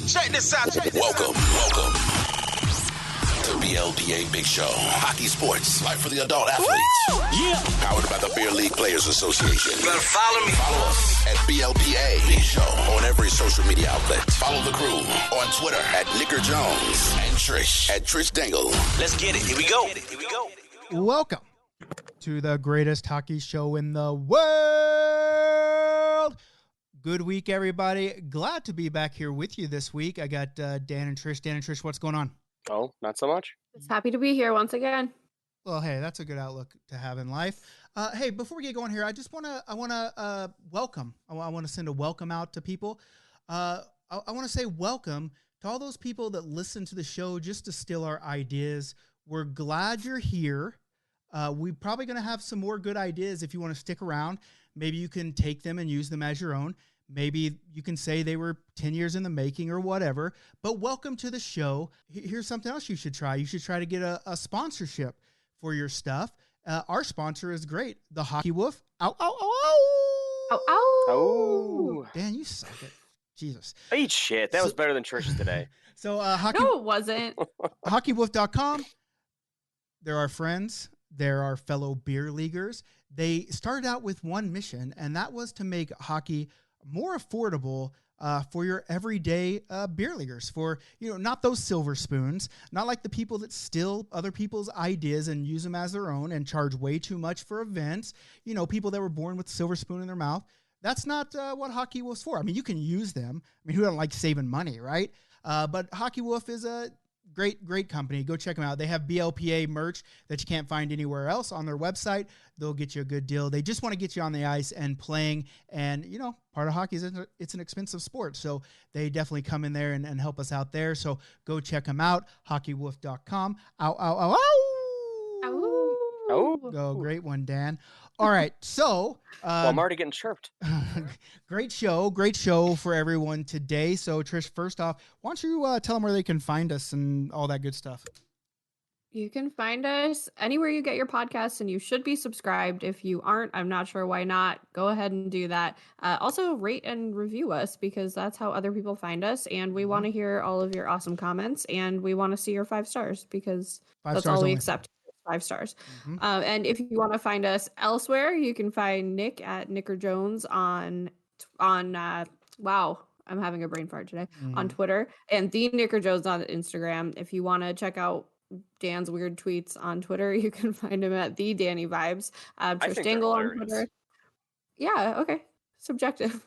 Check this out. Welcome to BLPA Big Show. Hockey sports, life for the adult athletes. Yeah. Powered by the Beer League Players Association. Better follow me. Follow us at BLPA Big Show on every social media outlet. Follow the crew on Twitter at Nicker Jones and Trish at Trish Dangle. Let's get it. Here we go. Welcome to the greatest hockey show in the world. Good week, everybody. Glad to be back here with you this week. I got Dan and Trish. Dan and Trish, what's going on? Oh, not so much. Just happy to be here once again. Well, hey, that's a good outlook to have in life. Hey, before we get going here, I want to welcome. I want to send a welcome out to people. I want to say welcome to all those people that listen to the show just to steal our ideas. We're glad you're here. We're probably going to have some more good ideas if you want to stick around. Maybe you can take them and use them as your own. Maybe you can say they were 10 years in the making or whatever, but welcome to the show. Here's something else you should try. You should try to get a sponsorship for your stuff. Our sponsor is great. The Hockey Wolf. Ow, ow, ow, ow. Ow, ow. Oh. Dan, you suck it. Jesus. I eat shit. That was better than Trish's today. So No, it wasn't. hockeywolf.com. They're our friends. They're our fellow beer leaguers. They started out with one mission, and that was to make hockey more affordable for your everyday beer leaguers, for, not those silver spoons, not like the people that steal other people's ideas and use them as their own and charge way too much for events, people that were born with silver spoon in their mouth. That's not what Hockey Wolf's for. I mean, you can use them. I mean, who doesn't like saving money, right? But Hockey Wolf is a great company. Go check them out. They have BLPA merch that you can't find anywhere else on their website. They'll get you a good deal. They just want to get you on the ice and playing. And, part of hockey is it's an expensive sport. So they definitely come in there and help us out there. So go check them out. Hockeywolf.com. Ow, ow, ow, ow. Ow. Oh, great one, Dan. All right. So Well, I'm already getting chirped. great show for everyone today. So Trish, first off, why don't you tell them where they can find us and all that good stuff? You can find us anywhere you get your podcasts, and you should be subscribed. If you aren't, I'm not sure why not. Go ahead and do that. Also, rate and review us, because that's how other people find us. And we want to hear all of your awesome comments, and we want to see your 5 stars, because that's all we accept. 5 stars. Mm-hmm. And if you want to find us elsewhere, you can find Nick at Nicker Jones on wow, I'm having a brain fart today, on Twitter, and the Nicker Jones on Instagram. If you want to check out Dan's weird tweets on Twitter, you can find him at the Danny Vibes. Trish Dangle on Twitter. Yeah, okay. Subjective.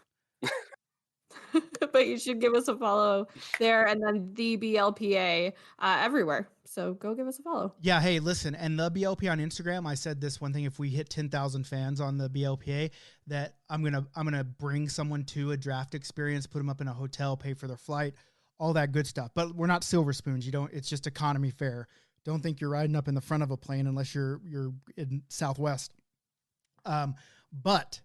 But you should give us a follow there, and then the BLPA everywhere. So go give us a follow. Yeah, hey, listen, and the BLPA on Instagram, I said this one thing: if we hit 10,000 fans on the BLPA, that I'm gonna bring someone to a draft experience, put them up in a hotel, pay for their flight, all that good stuff. But we're not silver spoons. It's just economy fare. Don't think you're riding up in the front of a plane unless you're in Southwest. But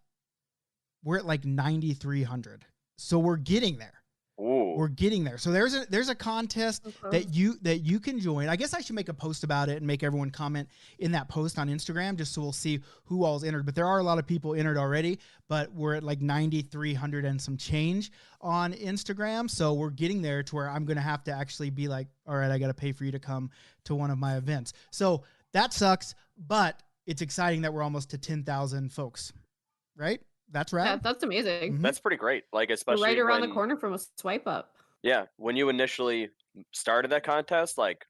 we're at like 9,300. So we're getting there. Ooh. We're getting there. So there's a contest that you can join. I guess I should make a post about it and make everyone comment in that post on Instagram, just so we'll see who all's entered. But there are a lot of people entered already, but we're at like 9,300 and some change on Instagram. So we're getting there to where I'm going to have to actually be like, all right, I got to pay for you to come to one of my events. So that sucks, but it's exciting that we're almost to 10,000 folks, right? That's right. Yeah, that's amazing. Mm-hmm. That's pretty great. Like, especially We're right around the corner from a swipe up. Yeah, when you initially started that contest, like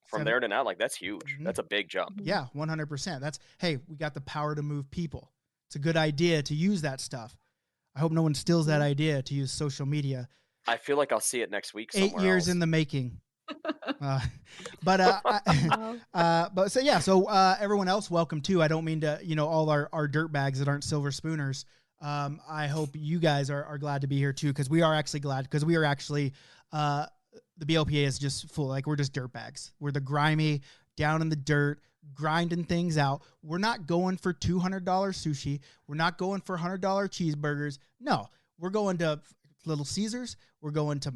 from there to now, like that's huge. Mm-hmm. That's a big jump. Yeah, 100%. Hey, we got the power to move people. It's a good idea to use that stuff. I hope no one steals that idea to use social media. I feel like I'll see it next week. 8 years else. in the making. So everyone else, welcome too. I don't mean to, all our dirt bags that aren't silver spooners. I hope you guys are glad to be here too, because we are actually glad, because we are actually the BLPA is just full. Like, we're just dirt bags. We're the grimy, down in the dirt, grinding things out. We're not going for $200 sushi. We're not going for $100 cheeseburgers. No, we're going to Little Caesars. We're going to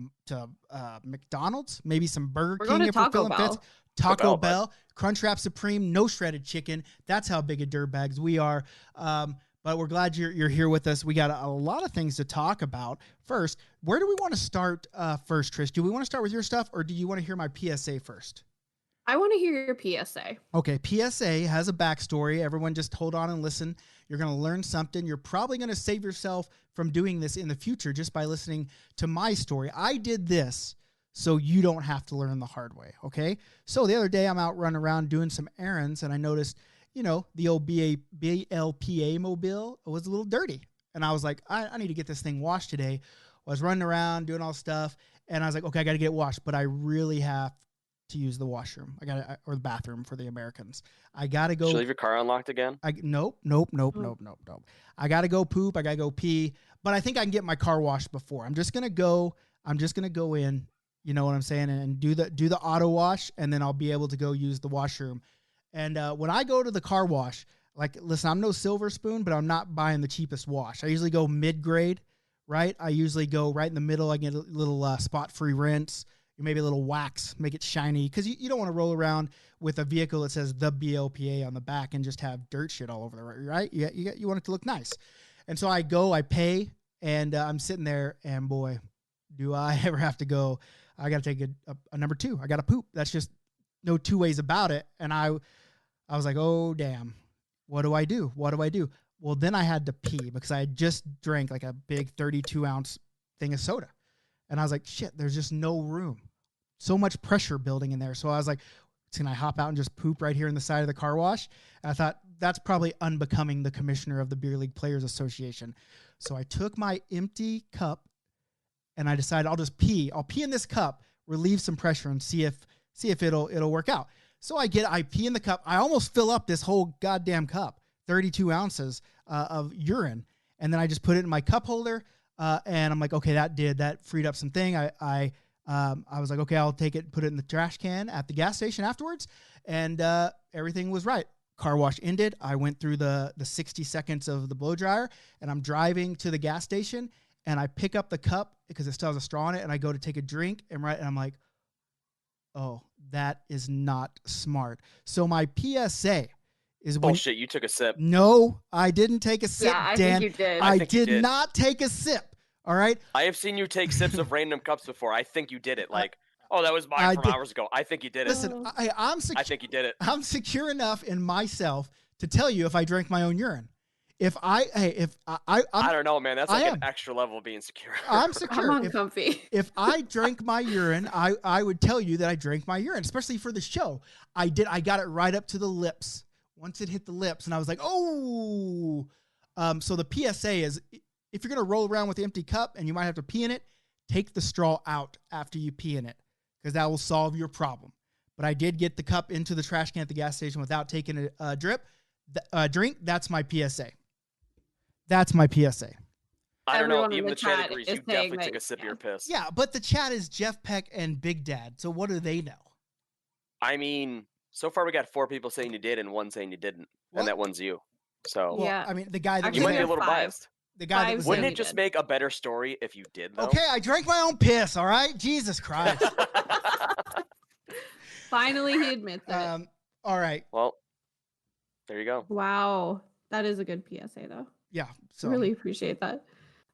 McDonald's, maybe some Burger King if we're feeling fit. Taco Bell, Crunchwrap Supreme, no shredded chicken. That's how big a dirtbags we are. But we're glad you're here with us. We got a lot of things to talk about. First, where do we want to start first, Trish? Do we want to start with your stuff, or do you want to hear my PSA first? I want to hear your PSA. Okay, PSA has a backstory. Everyone just hold on and listen. You're going to learn something. You're probably going to save yourself from doing this in the future just by listening to my story. I did this so you don't have to learn the hard way, okay? So the other day I'm out running around doing some errands, and I noticed, the old BLPA mobile was a little dirty. And I was like, I need to get this thing washed today. I was running around doing all stuff, and I was like, okay, I got to get it washed, but I really have to use the washroom. Or the bathroom for the Americans. I got to go. Should you leave your car unlocked again? Nope. I got to go poop. I got to go pee, but I think I can get my car washed before. I'm just going to go in, you know what I'm saying? And do the auto wash. And then I'll be able to go use the washroom. And when I go to the car wash, like, listen, I'm no silver spoon, but I'm not buying the cheapest wash. I usually go mid-grade, right? I usually go right in the middle. I get a little spot-free rinse, maybe a little wax, make it shiny. Because you don't want to roll around with a vehicle that says the BLPA on the back and just have dirt shit all over the road, right? You want it to look nice. And so I go, I pay, and I'm sitting there, and boy, do I ever have to go. I got to take a number 2. I got to poop. That's just no two ways about it. And I was like, oh, damn, what do I do? Well, then I had to pee because I had just drank like a big 32-ounce thing of soda. And I was like, shit, there's just no room. So much pressure building in there. So I was like, can I hop out and just poop right here in the side of the car wash? And I thought, that's probably unbecoming the commissioner of the Beer League Players Association. So I took my empty cup and I decided I'll just pee. I'll pee in this cup, relieve some pressure, and see if it'll work out. So I pee in the cup. I almost fill up this whole goddamn cup, 32 ounces of urine. And then I just put it in my cup holder. And I'm like, okay, that freed up something. I was like, okay, I'll take it, put it in the trash can at the gas station afterwards. And everything was right. Car wash ended. I went through the 60 seconds of the blow dryer, and I'm driving to the gas station, and I pick up the cup because it still has a straw in it, and I go to take a drink, and I'm like, oh, that is not smart. So my PSA is when... Bullshit, you took a sip. No, I didn't take a sip, Yeah, I Dan. think you did. I did not take a sip. All right. I have seen you take sips of random cups before. I think you did it. Like, oh, that was mine from hours ago. I think you did it. Listen, I think you did it. I'm secure enough in myself to tell you if I drank my own urine. I don't know, man. That's like an extra level of being secure. I'm secure. I'm uncomfy. If I drank my urine, I would tell you that I drank my urine, especially for the show. I did. I got it right up to the lips. Once it hit the lips, and I was like, oh. So the PSA is, if you're going to roll around with the empty cup and you might have to pee in it, take the straw out after you pee in it, because that will solve your problem. But I did get the cup into the trash can at the gas station without taking a drink. That's my PSA. That's my PSA. I don't know. Everyone in Even the the chat chat agrees. is You definitely saying took a that- sip of your piss. Yeah, but the chat is Jeff Peck and Big Dad. So what do they know? I mean, so far we got 4 people saying you did and 1 saying you didn't, What? and that one's you. So Well, Yeah. I mean, the guy that Actually, you was might be a there little 5. biased. the guy that five was Wouldn't saying it you just did. make a better story if you did, though? Okay, I drank my own piss. All right, Jesus Christ. Finally, he admits it. All right, Well, there you go. Wow, that is a good PSA though. yeah. So Really appreciate that.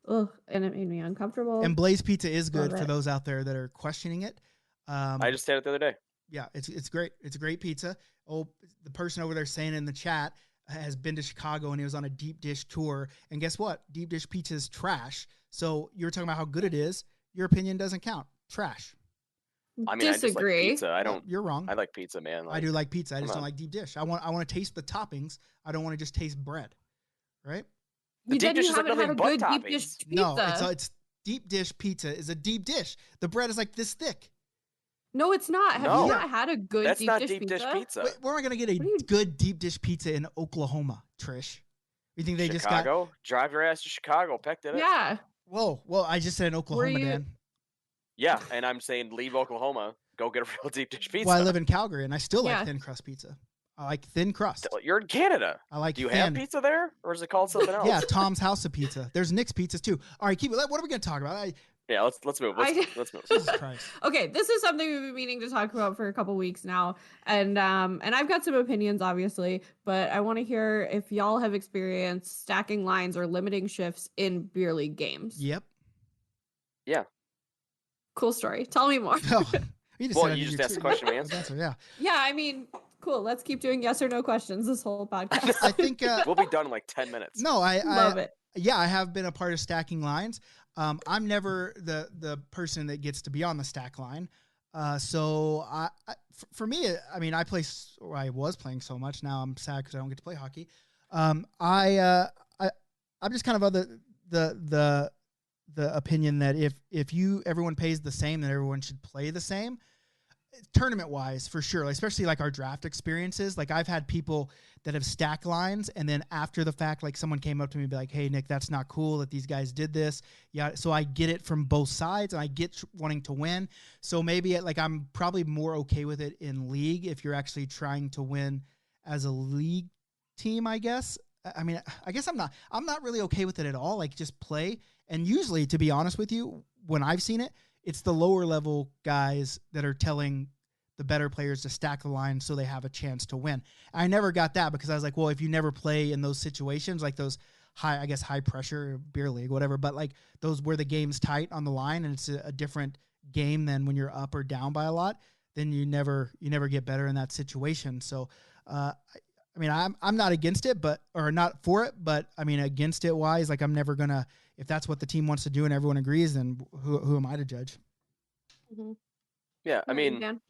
Ugh, and it made me uncomfortable. and Blaze Pizza is good Love for it. those out there that are questioning it. I just had it the other day. Yeah, it's great. It's a great pizza. Oh, the person over there saying in the chat has been to Chicago and he was on a deep dish tour. And guess what? Deep dish pizza is trash. So you're talking about how good it is. Your opinion doesn't count. Trash. I mean, I just like Disagree. pizza. I don't. You're wrong. I like pizza, man. I do like pizza. I just come don't on. like deep dish. I want to taste the toppings. I don't want to just taste bread. Right? The You deep said dish you is like haven't had a nothing but good deep dish toppings. pizza. No, it's deep dish pizza is a deep dish. The bread is like this thick. No, it's not. Have No. you not had a good That's deep not dish deep pizza? dish pizza. Wait, where am I going to get a What are you- good deep dish pizza in Oklahoma, Trish? You think they just got... Chicago? Drive your ass to Chicago. Peck did it. Yeah. Whoa, I just said in Oklahoma, you- Dan. Yeah, and I'm saying leave Oklahoma. Go get a real deep dish pizza. Well, I live in Calgary, and I still like Yeah. thin crust pizza. I like thin crust. You're in Canada. I like Do you thin. have pizza there, or is it called something else? Yeah, Tom's House of Pizza. There's Nick's Pizzas, too. All right, keep it. What are we going to talk about? Yeah, let's move. Let's move. Jesus Christ. Okay, this is something we've been meaning to talk about for a couple weeks now, and I've got some opinions, obviously, but I want to hear if y'all have experienced stacking lines or limiting shifts in beer league games. Yep. Yeah. Cool story. Tell me more. Oh, you just Well, said you I just need asked to- the question, we answered. Yeah. Yeah, I mean, cool. Let's keep doing yes or no questions this whole podcast. I think We'll be done in like 10 minutes. no, Love it. Yeah, I have been a part of stacking lines. I'm never the person that gets to be on the stack line. So for me, I mean, I was playing so much. Now I'm sad because I don't get to play hockey. I'm just kind of the opinion that if everyone pays the same, then everyone should play the same. Tournament wise, for sure, especially like our draft experiences. Like I've had people that have stacked lines, and then after the fact, like someone came up to me and be like, "Hey, Nick, that's not cool that these guys did this." Yeah, so I get it from both sides, and I get wanting to win. So maybe like I'm probably more okay with it in league if you're actually trying to win as a league team. I guess. I mean, I guess I'm not really okay with it at all. Like just play, and usually, to be honest with you, when I've seen it, it's the lower level guys that are telling the better players to stack the line so they have a chance to win. I never got that because I was like, well, if you never play in those situations, like those high pressure beer league, whatever, but like those where the game's tight on the line and it's a different game than when you're up or down by a lot, then you never get better in that situation. So, I mean, I'm not against it, or not for it, but I mean, against it wise, like I'm never gonna, if that's what the team wants to do and everyone agrees, then who am I to judge? Mm-hmm. Yeah, I mean, Dan?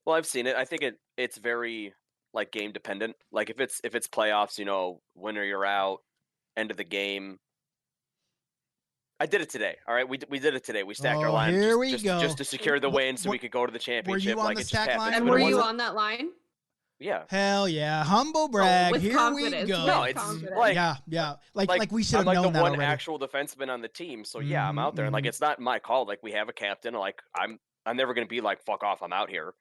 well, I've seen it. I think it's very like game dependent. Like if it's playoffs, winner you're out, end of the game. I did it today. All right, we did it today. We stacked our line just to secure the win, so we could go to the championship. Were you on like the it just stack happens, line? And but were it you wasn't- on that line? Yeah. Hell yeah, humble brag. with Here we confidence, go. No, with it's confidence. like yeah. Like we should I'm have like known the that one already. actual defenseman on the team, so yeah, I'm Mhm, out there, and like mhm. it's not my call. Like we have a captain. Like I'm never gonna be like fuck off. I'm out here.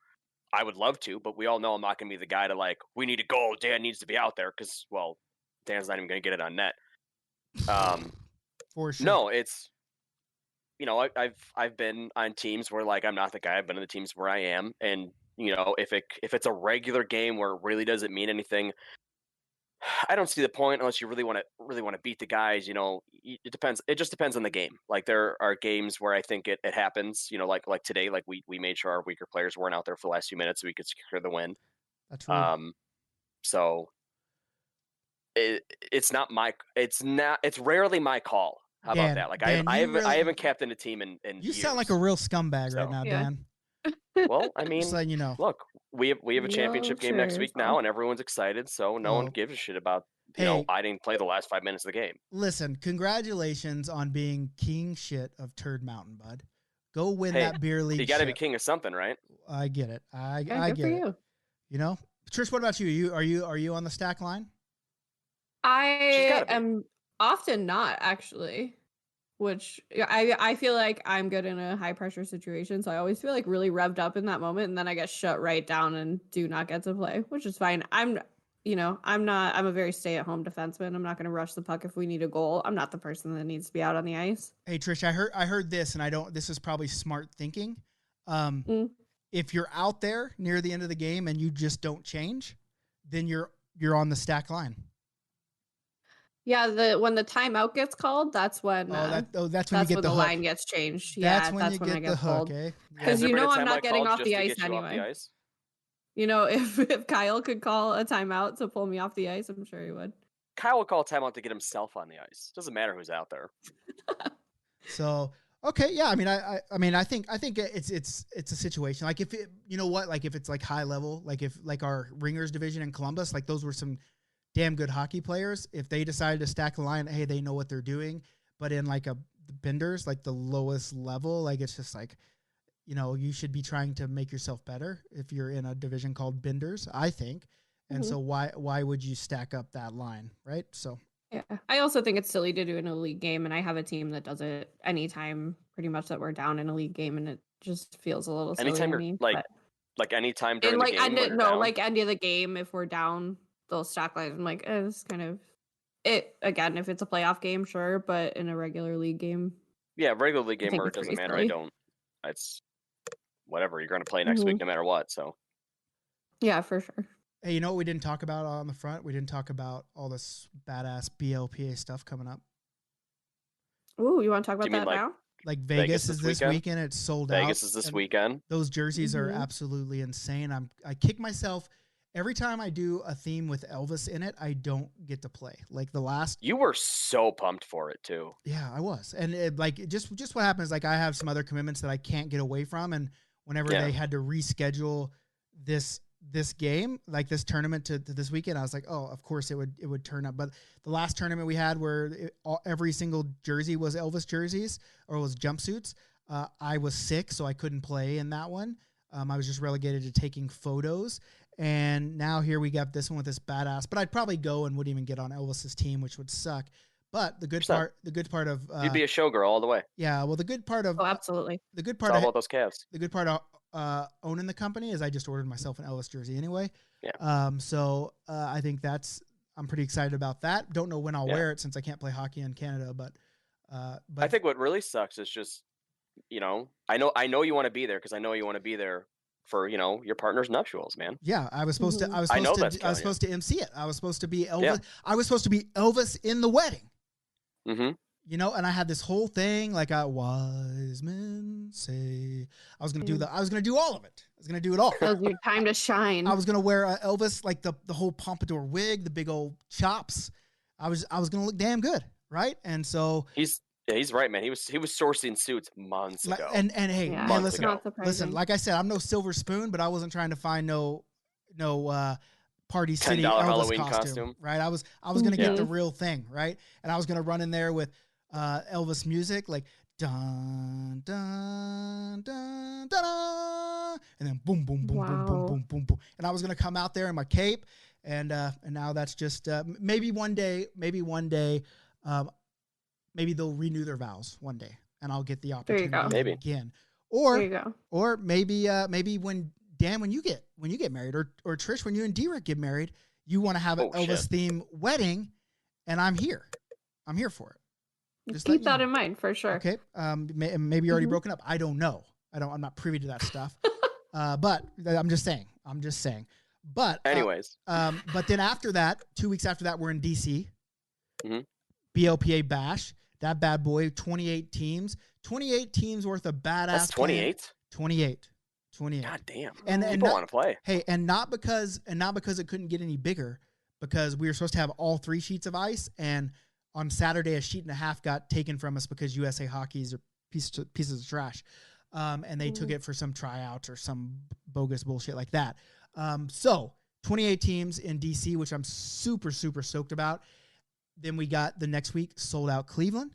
I would love to, but we all know I'm not gonna be the guy to like we need to go. Dan needs to be out there because well, Dan's not even gonna get it on net. For sure. No, it's I've been on teams where like I'm not the guy. I've been on the teams where I am, and if it's a regular game where it really doesn't mean anything, I don't see the point unless you really want to beat the guys. It depends. It just depends on the game. Like there are games where I think it happens. Like today, like we made sure our weaker players weren't out there for the last few minutes so we could secure the win. That's rude. So it's rarely my call. How about Dan, that? Like Dan, I you haven't captained a team in You years. sound like a real scumbag So- right now, Yeah. Dan. Well, I mean, Just letting you know. look, we have a Real championship game next week now, cheers, and everyone's excited. So no one Well, gives a shit about hey. I didn't play the last 5 minutes of the game. Listen, congratulations on being king shit of Turd Mountain, bud. Go win Hey, that beer league. You got to be shit. king of something, right? I get it. I Yeah, good get for it. you. You know, Trish, what about you? Are you on the stack line? I gotta be. am often not actually, which I feel like I'm good in a high pressure situation, so I always feel like really revved up in that moment, and then I get shut right down and do not get to play, which is fine. I'm a very stay at home defenseman. I'm not going to rush the puck if we need a goal. I'm not the person that needs to be out on the ice. Hey, Trish, I heard this, and this is probably smart thinking. Mm. If you're out there near the end of the game and you just don't change, then you're on the stack line. Yeah, when the timeout gets called, that's when That's when you that's get when the the hook. line gets changed. That's Yeah, when that's you when I get the get hook, pulled. eh? Because Has there been a I'm not timeout getting called off just the to ice get you off the anyway. ice? If Kyle could call a timeout to pull me off the ice, I'm sure he would. Kyle would call a timeout to get himself on the ice. Doesn't matter who's out there. So okay, yeah. I mean, I think it's a situation like if it, like if it's like high level, like if like our Ringers division in Columbus, like those were some damn good hockey players. If they decided to stack the line, hey, they know what they're doing. But in like the benders, like the lowest level, like it's just like, you should be trying to make yourself better if you're in a division called benders, I think. And so why would you stack up that line, right? So Yeah, I also think it's silly to do in a league game, and I have a team that does it anytime, pretty much that we're down in a league game, and it just feels a little silly Anytime to you're me. like anytime during And the game. when you're no, down? like end of the game, if we're down, they'll stack lines. I'm like, it's kind of it again. If it's a playoff game, sure, but in a regular league game, Yeah, regular league I think gamer, it it's doesn't pretty matter. silly. It's whatever. You're going to play next week no matter what. So Yeah, for sure. Hey, you know what we didn't talk about on the front? We didn't talk about all this badass BLPA stuff coming up. Ooh, you want to talk do about you mean that now? Like Vegas is this weekend. It's sold out. Vegas is this weekend. Those jerseys are absolutely insane. I kick myself every time I do a theme with Elvis in it. I don't get to play. Like the last. You were so pumped for it too. Yeah, I was, and just what happens. Like I have some other commitments that I can't get away from, and whenever they had to reschedule this game, like this tournament to this weekend, I was like, oh, of course it would turn up. But the last tournament we had where every single jersey was Elvis jerseys or was jumpsuits, I was sick, so I couldn't play in that one. I was just relegated to taking photos. And now here we got this one with this badass, but I'd probably go and wouldn't even get on Elvis's team, which would suck. But the good part of you'd be a showgirl all the way. Yeah, well, the good part of absolutely the good It's part all of about those Cavs. the good part of owning the company is I just ordered myself an Elvis jersey anyway. Yeah. So I think I'm pretty excited about that. Don't know when I'll wear it since I can't play hockey in Canada, but I think what really sucks is just, I know you want to be there because I know you want to be there for, your partner's nuptials, man. Yeah, I was supposed to MC it. I was supposed to be Elvis. Yeah. I was supposed to be Elvis in the wedding. Mm-hmm. And I had this whole thing like wise men say. I was gonna do all of it. I was gonna do it all. That was your time to shine. I was gonna wear Elvis like the whole pompadour wig, the big old chops. I was gonna look damn good, right? And so he's right, man. He was sourcing suits months ago. And hey, man, listen. Like I said, I'm no silver spoon, but I wasn't trying to find no Party City $10 Elvis Halloween costume, right? I was gonna get the real thing, right? And I was gonna run in there with Elvis music, like dun dun dun dun, dun and then boom boom boom boom boom boom boom boom, and I was gonna come out there in my cape, and now that's just maybe one day, maybe they'll renew their vows one day, and I'll get the opportunity again, or maybe when Dan, when you get married, or Trish, when you and D-Rick get married, you want to have an Elvis theme wedding, and I'm here for it. Just keep that in mind for sure. Okay. Maybe you're already broken up. I don't know. I'm not privy to that stuff. But I'm just saying. But anyways, but then after that, 2 weeks after that, we're in DC. Mm-hmm. BLPA Bash. That bad boy. 28 teams worth of badass. That's 28. 28. God damn. And people want to play. Hey, and not because it couldn't get any bigger, because we were supposed to have all 3 sheets of ice, and on Saturday, a sheet and a half got taken from us because USA Hockey's are pieces of trash. And they took it for some tryouts or some bogus bullshit like that. So 28 teams in DC, which I'm super, super stoked about. Then we got the next week sold out Cleveland,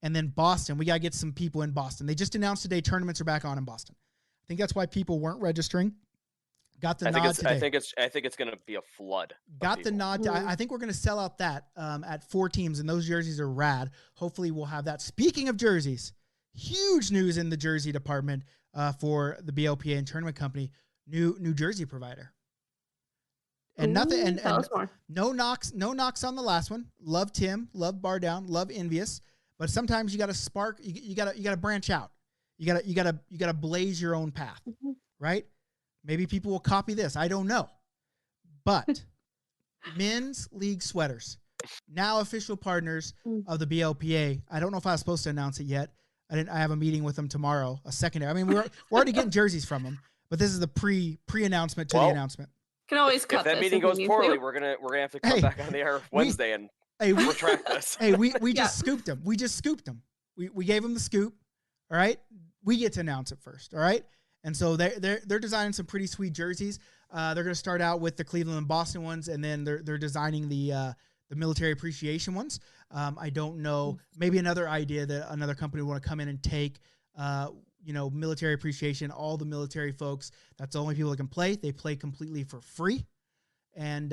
and then Boston. We got to get some people in Boston. They just announced today tournaments are back on in Boston. I think that's why people weren't registering. Got the nod today. I think it's going to be a flood. Got the nod. I think we're going to sell out that at 4 teams, and those jerseys are rad. Hopefully, we'll have that. Speaking of jerseys, huge news in the jersey department for the BLPA and tournament company. New jersey provider. And nothing. And no knocks on the last one. Love Tim. Love Bar Down. Love Envious. But sometimes you got to spark. You got to branch out. You got to blaze your own path, right? Maybe people will copy this. I don't know. But men's league sweaters, now official partners of the BLPA. I don't know if I was supposed to announce it yet. I have a meeting with them tomorrow, a secondary. I mean, we're already getting jerseys from them, but this is the pre-announcement to the announcement. Can always cut if that meeting goes poorly, we're gonna have to come back on the air Wednesday and retract this. Hey, we just scooped them. We just scooped them. We gave them the scoop. All right, we get to announce it first. All right. And so they're designing some pretty sweet jerseys. They're going to start out with the Cleveland and Boston ones, and then they're designing the military appreciation ones. I don't know, maybe another idea that another company would want to come in and take. Military appreciation. All the military folks, that's the only people that can play. They play completely for free, and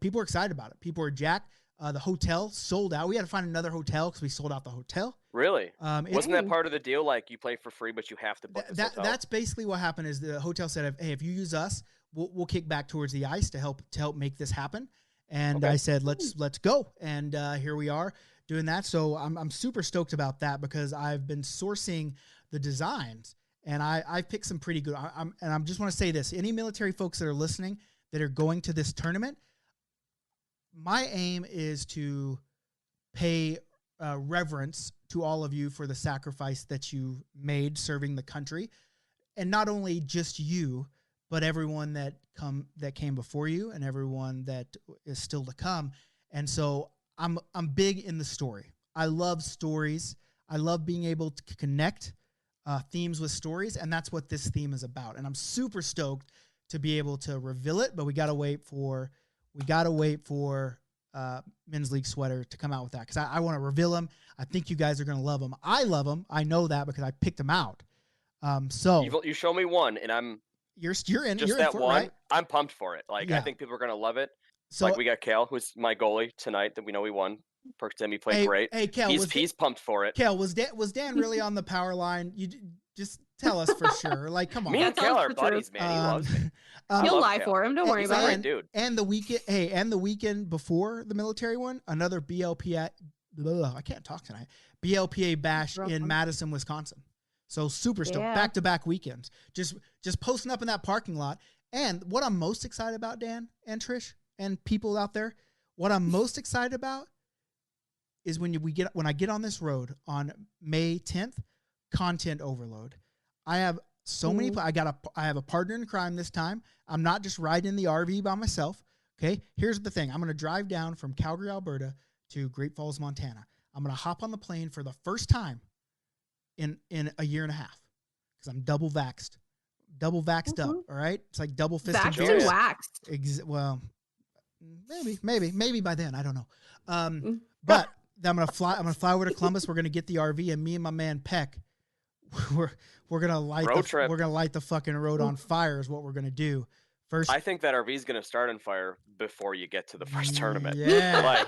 people are excited about it. People are jacked. The hotel sold out. We had to find another hotel because we sold out the hotel. Really? Wasn't that part of the deal? Like you play for free, but you have to book this hotel? That's basically what happened. Is the hotel said, "Hey, if you use us, we'll kick back towards the ice to help make this happen." And I said, "Let's go." And here we are. doing that. So I'm super stoked about that because I've been sourcing the designs and I've picked some pretty good. I'm just want to say this: any military folks that are listening that are going to this tournament, my aim is to pay reverence to all of you for the sacrifice that you made serving the country, and not only just you, but everyone that came before you and everyone that is still to come. And so I'm big in the story. I love stories. I love being able to connect themes with stories, and that's what this theme is about. And I'm super stoked to be able to reveal it, but we gotta wait for Men's League Sweater to come out with that because I want to reveal them. I think you guys are gonna love them. I love them. I know that because I picked them out. So you show me one, and I'm you're in. just You're that in for one. it, right? I'm pumped for it. Like Yeah. I think people are gonna love it. So Like we got Kale, who's my goalie tonight. That we know we won. Perkdemi played great. Hey, Kel, he's pumped for it. Kel, was Dan really on the power line? You just tell us for sure. Like, come on. Me and Tell Kale us are the buddies, truth. man. He loves me. He'll love lie Kale. for him. Don't worry He's a about great it. dude. And the weekend before the military one, another BLPA. I can't talk tonight. BLPA bash in Madison, Wisconsin. So super stoked. Yeah. Back-to-back weekends. Just posting up in that parking lot. And what I'm most excited about, Dan and Trish and people out there, what I'm most excited about is when I get on this road on May 10th, content overload. I have so many. I have a partner in crime this time. I'm not just riding in the RV by myself. Okay. Here's the thing. I'm going to drive down from Calgary, Alberta to Great Falls, Montana. I'm going to hop on the plane for the first time in a year and a half because I'm double vaxxed up. All right. It's like double fisted Vaxxed beers. and waxed. Well, maybe by then, I don't know. But I'm going to fly over to Columbus. We're going to get the RV, and me and my man Peck, we're going to light the fucking road on fire is what we're going to do. First, I think that RV is going to start on fire before you get to the first tournament. Yeah.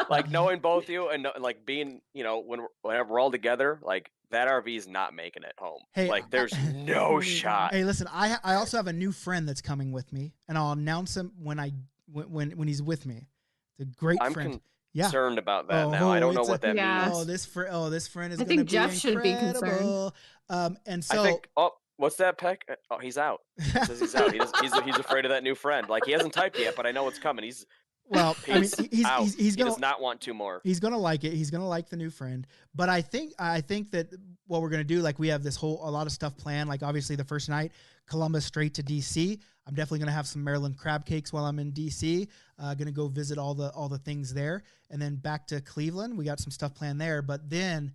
like knowing both you and like being, whenever we're all together, like that RV is not making it home. Hey, like there's no shot. Hey, listen, I also have a new friend that's coming with me, and I'll announce him when he's with me. It's a great friend. Concerned about that now. I don't know what that means. Oh, this friend is. I think Jeff should be concerned. And so I think. Oh, what's that, Peck? Oh, he's out. He says he's out. He's afraid of that new friend. Like he hasn't typed yet, but I know it's coming. He's out. He does not want two more. He's gonna like it. He's gonna like the new friend. But I think that what we're gonna do, like we have a lot of stuff planned. Like obviously the first night, Columbus straight to DC. I'm definitely gonna have some Maryland crab cakes while I'm in DC. Gonna go visit all the things there, and then back to Cleveland. We got some stuff planned there. But then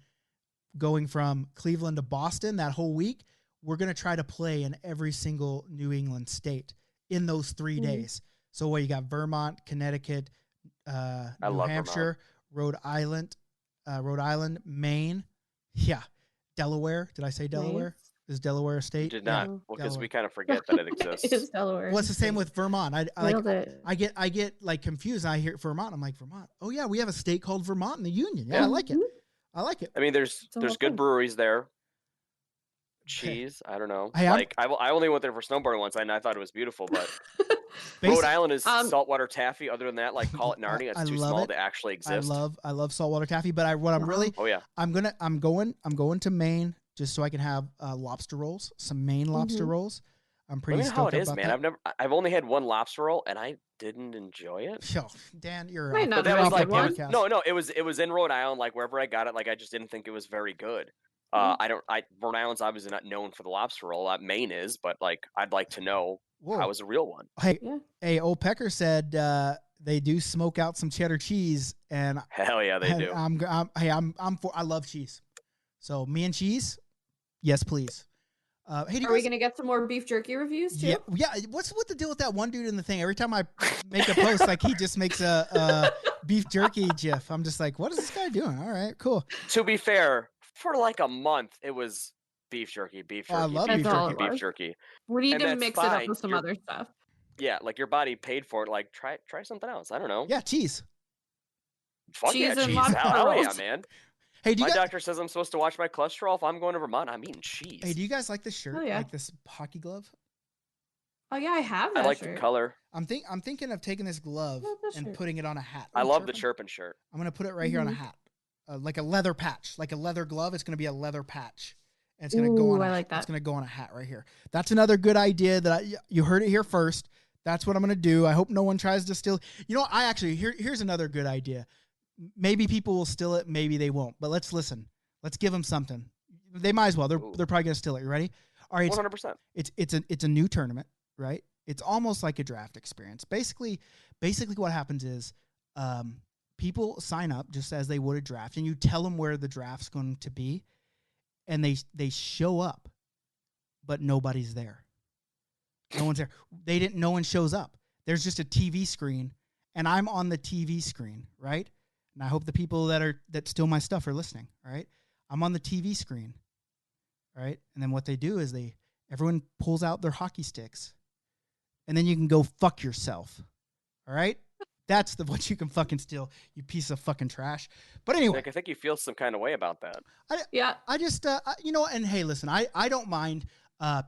going from Cleveland to Boston that whole week, we're gonna try to play in every single New England state in those 3 days. So what you got? Vermont, Connecticut, New Hampshire, Rhode Island, Maine. Yeah, Delaware. Did I say Delaware? Is Delaware a state? You did not. Yeah. Well, because we kind of forget that it exists. It is Delaware. Well, it's the same with Vermont. I get like confused. I hear Vermont. I'm like, Vermont. Oh yeah, we have a state called Vermont in the Union. Yeah, I like it. I like it. I mean, there's good breweries there. Cheese, I don't know. I only went there for snowboarding once, and I thought it was beautiful. But Rhode Island is saltwater taffy. Other than that, like call it Narnia. It's too small to actually exist. I love saltwater taffy. But I'm going to Maine just so I can have lobster rolls, some Maine lobster rolls. I'm pretty stoked about that. How it is, man. I've only had one lobster roll, and I didn't enjoy it. Yo, Dan, you're Might not that be was like one. No, it was in Rhode Island. Like wherever I got it, like I just didn't think it was very good. Rhode Island's obviously not known for the lobster roll. Maine is, but like I'd like to know how was a real one. Hey, old Pecker said they do smoke out some cheddar cheese, and hell yeah, they do. I love cheese. So me and cheese, yes, please. Are we gonna get some more beef jerky reviews too? Yeah. What's the deal with that one dude in the thing? Every time I make a post, like he just makes a beef jerky gif. I'm just like, what is this guy doing? All right, cool. To be fair, for like a month, it was beef jerky. Oh, I love beef jerky. We need to mix it up with some other stuff. Yeah, like your body paid for it. Like try something else. I don't know. Yeah, cheese. Fuck cheese yeah, and cheese. Hell yeah, man. Hey, my doctor says I'm supposed to watch my cholesterol. If I'm going to Vermont, I'm eating cheese. Hey, do you guys like this shirt? Oh, yeah. Like this hockey glove? Oh yeah, I have that I like shirt. the color. I'm thinking of taking this glove and putting it on a hat. I love the chirping shirt. I'm gonna put it right here on a hat. like a leather patch, like a leather glove. It's going to be a leather patch. And it's going to go on. I like that. It's going to go on a hat right here. That's another good idea that you heard it here first. That's what I'm going to do. I hope no one tries to steal. You know, here's another good idea. Maybe people will steal it. Maybe they won't. But let's listen. Let's give them something. They might as well. They're probably going to steal it. You ready? All right. 100%. It's a new tournament, right? It's almost like a draft experience. Basically what happens is people sign up just as they would a draft, and you tell them where the draft's going to be, and they show up, but nobody's there. No one's there. No one shows up. There's just a TV screen, and I'm on the TV screen, right? And I hope the people that steal my stuff are listening, all right? I'm on the TV screen, all right? And then what they do is everyone pulls out their hockey sticks, and then you can go fuck yourself, all right? That's what you can fucking steal, you piece of fucking trash. But anyway. Nick, I think you feel some kind of way about that. I just, and hey, listen, I don't mind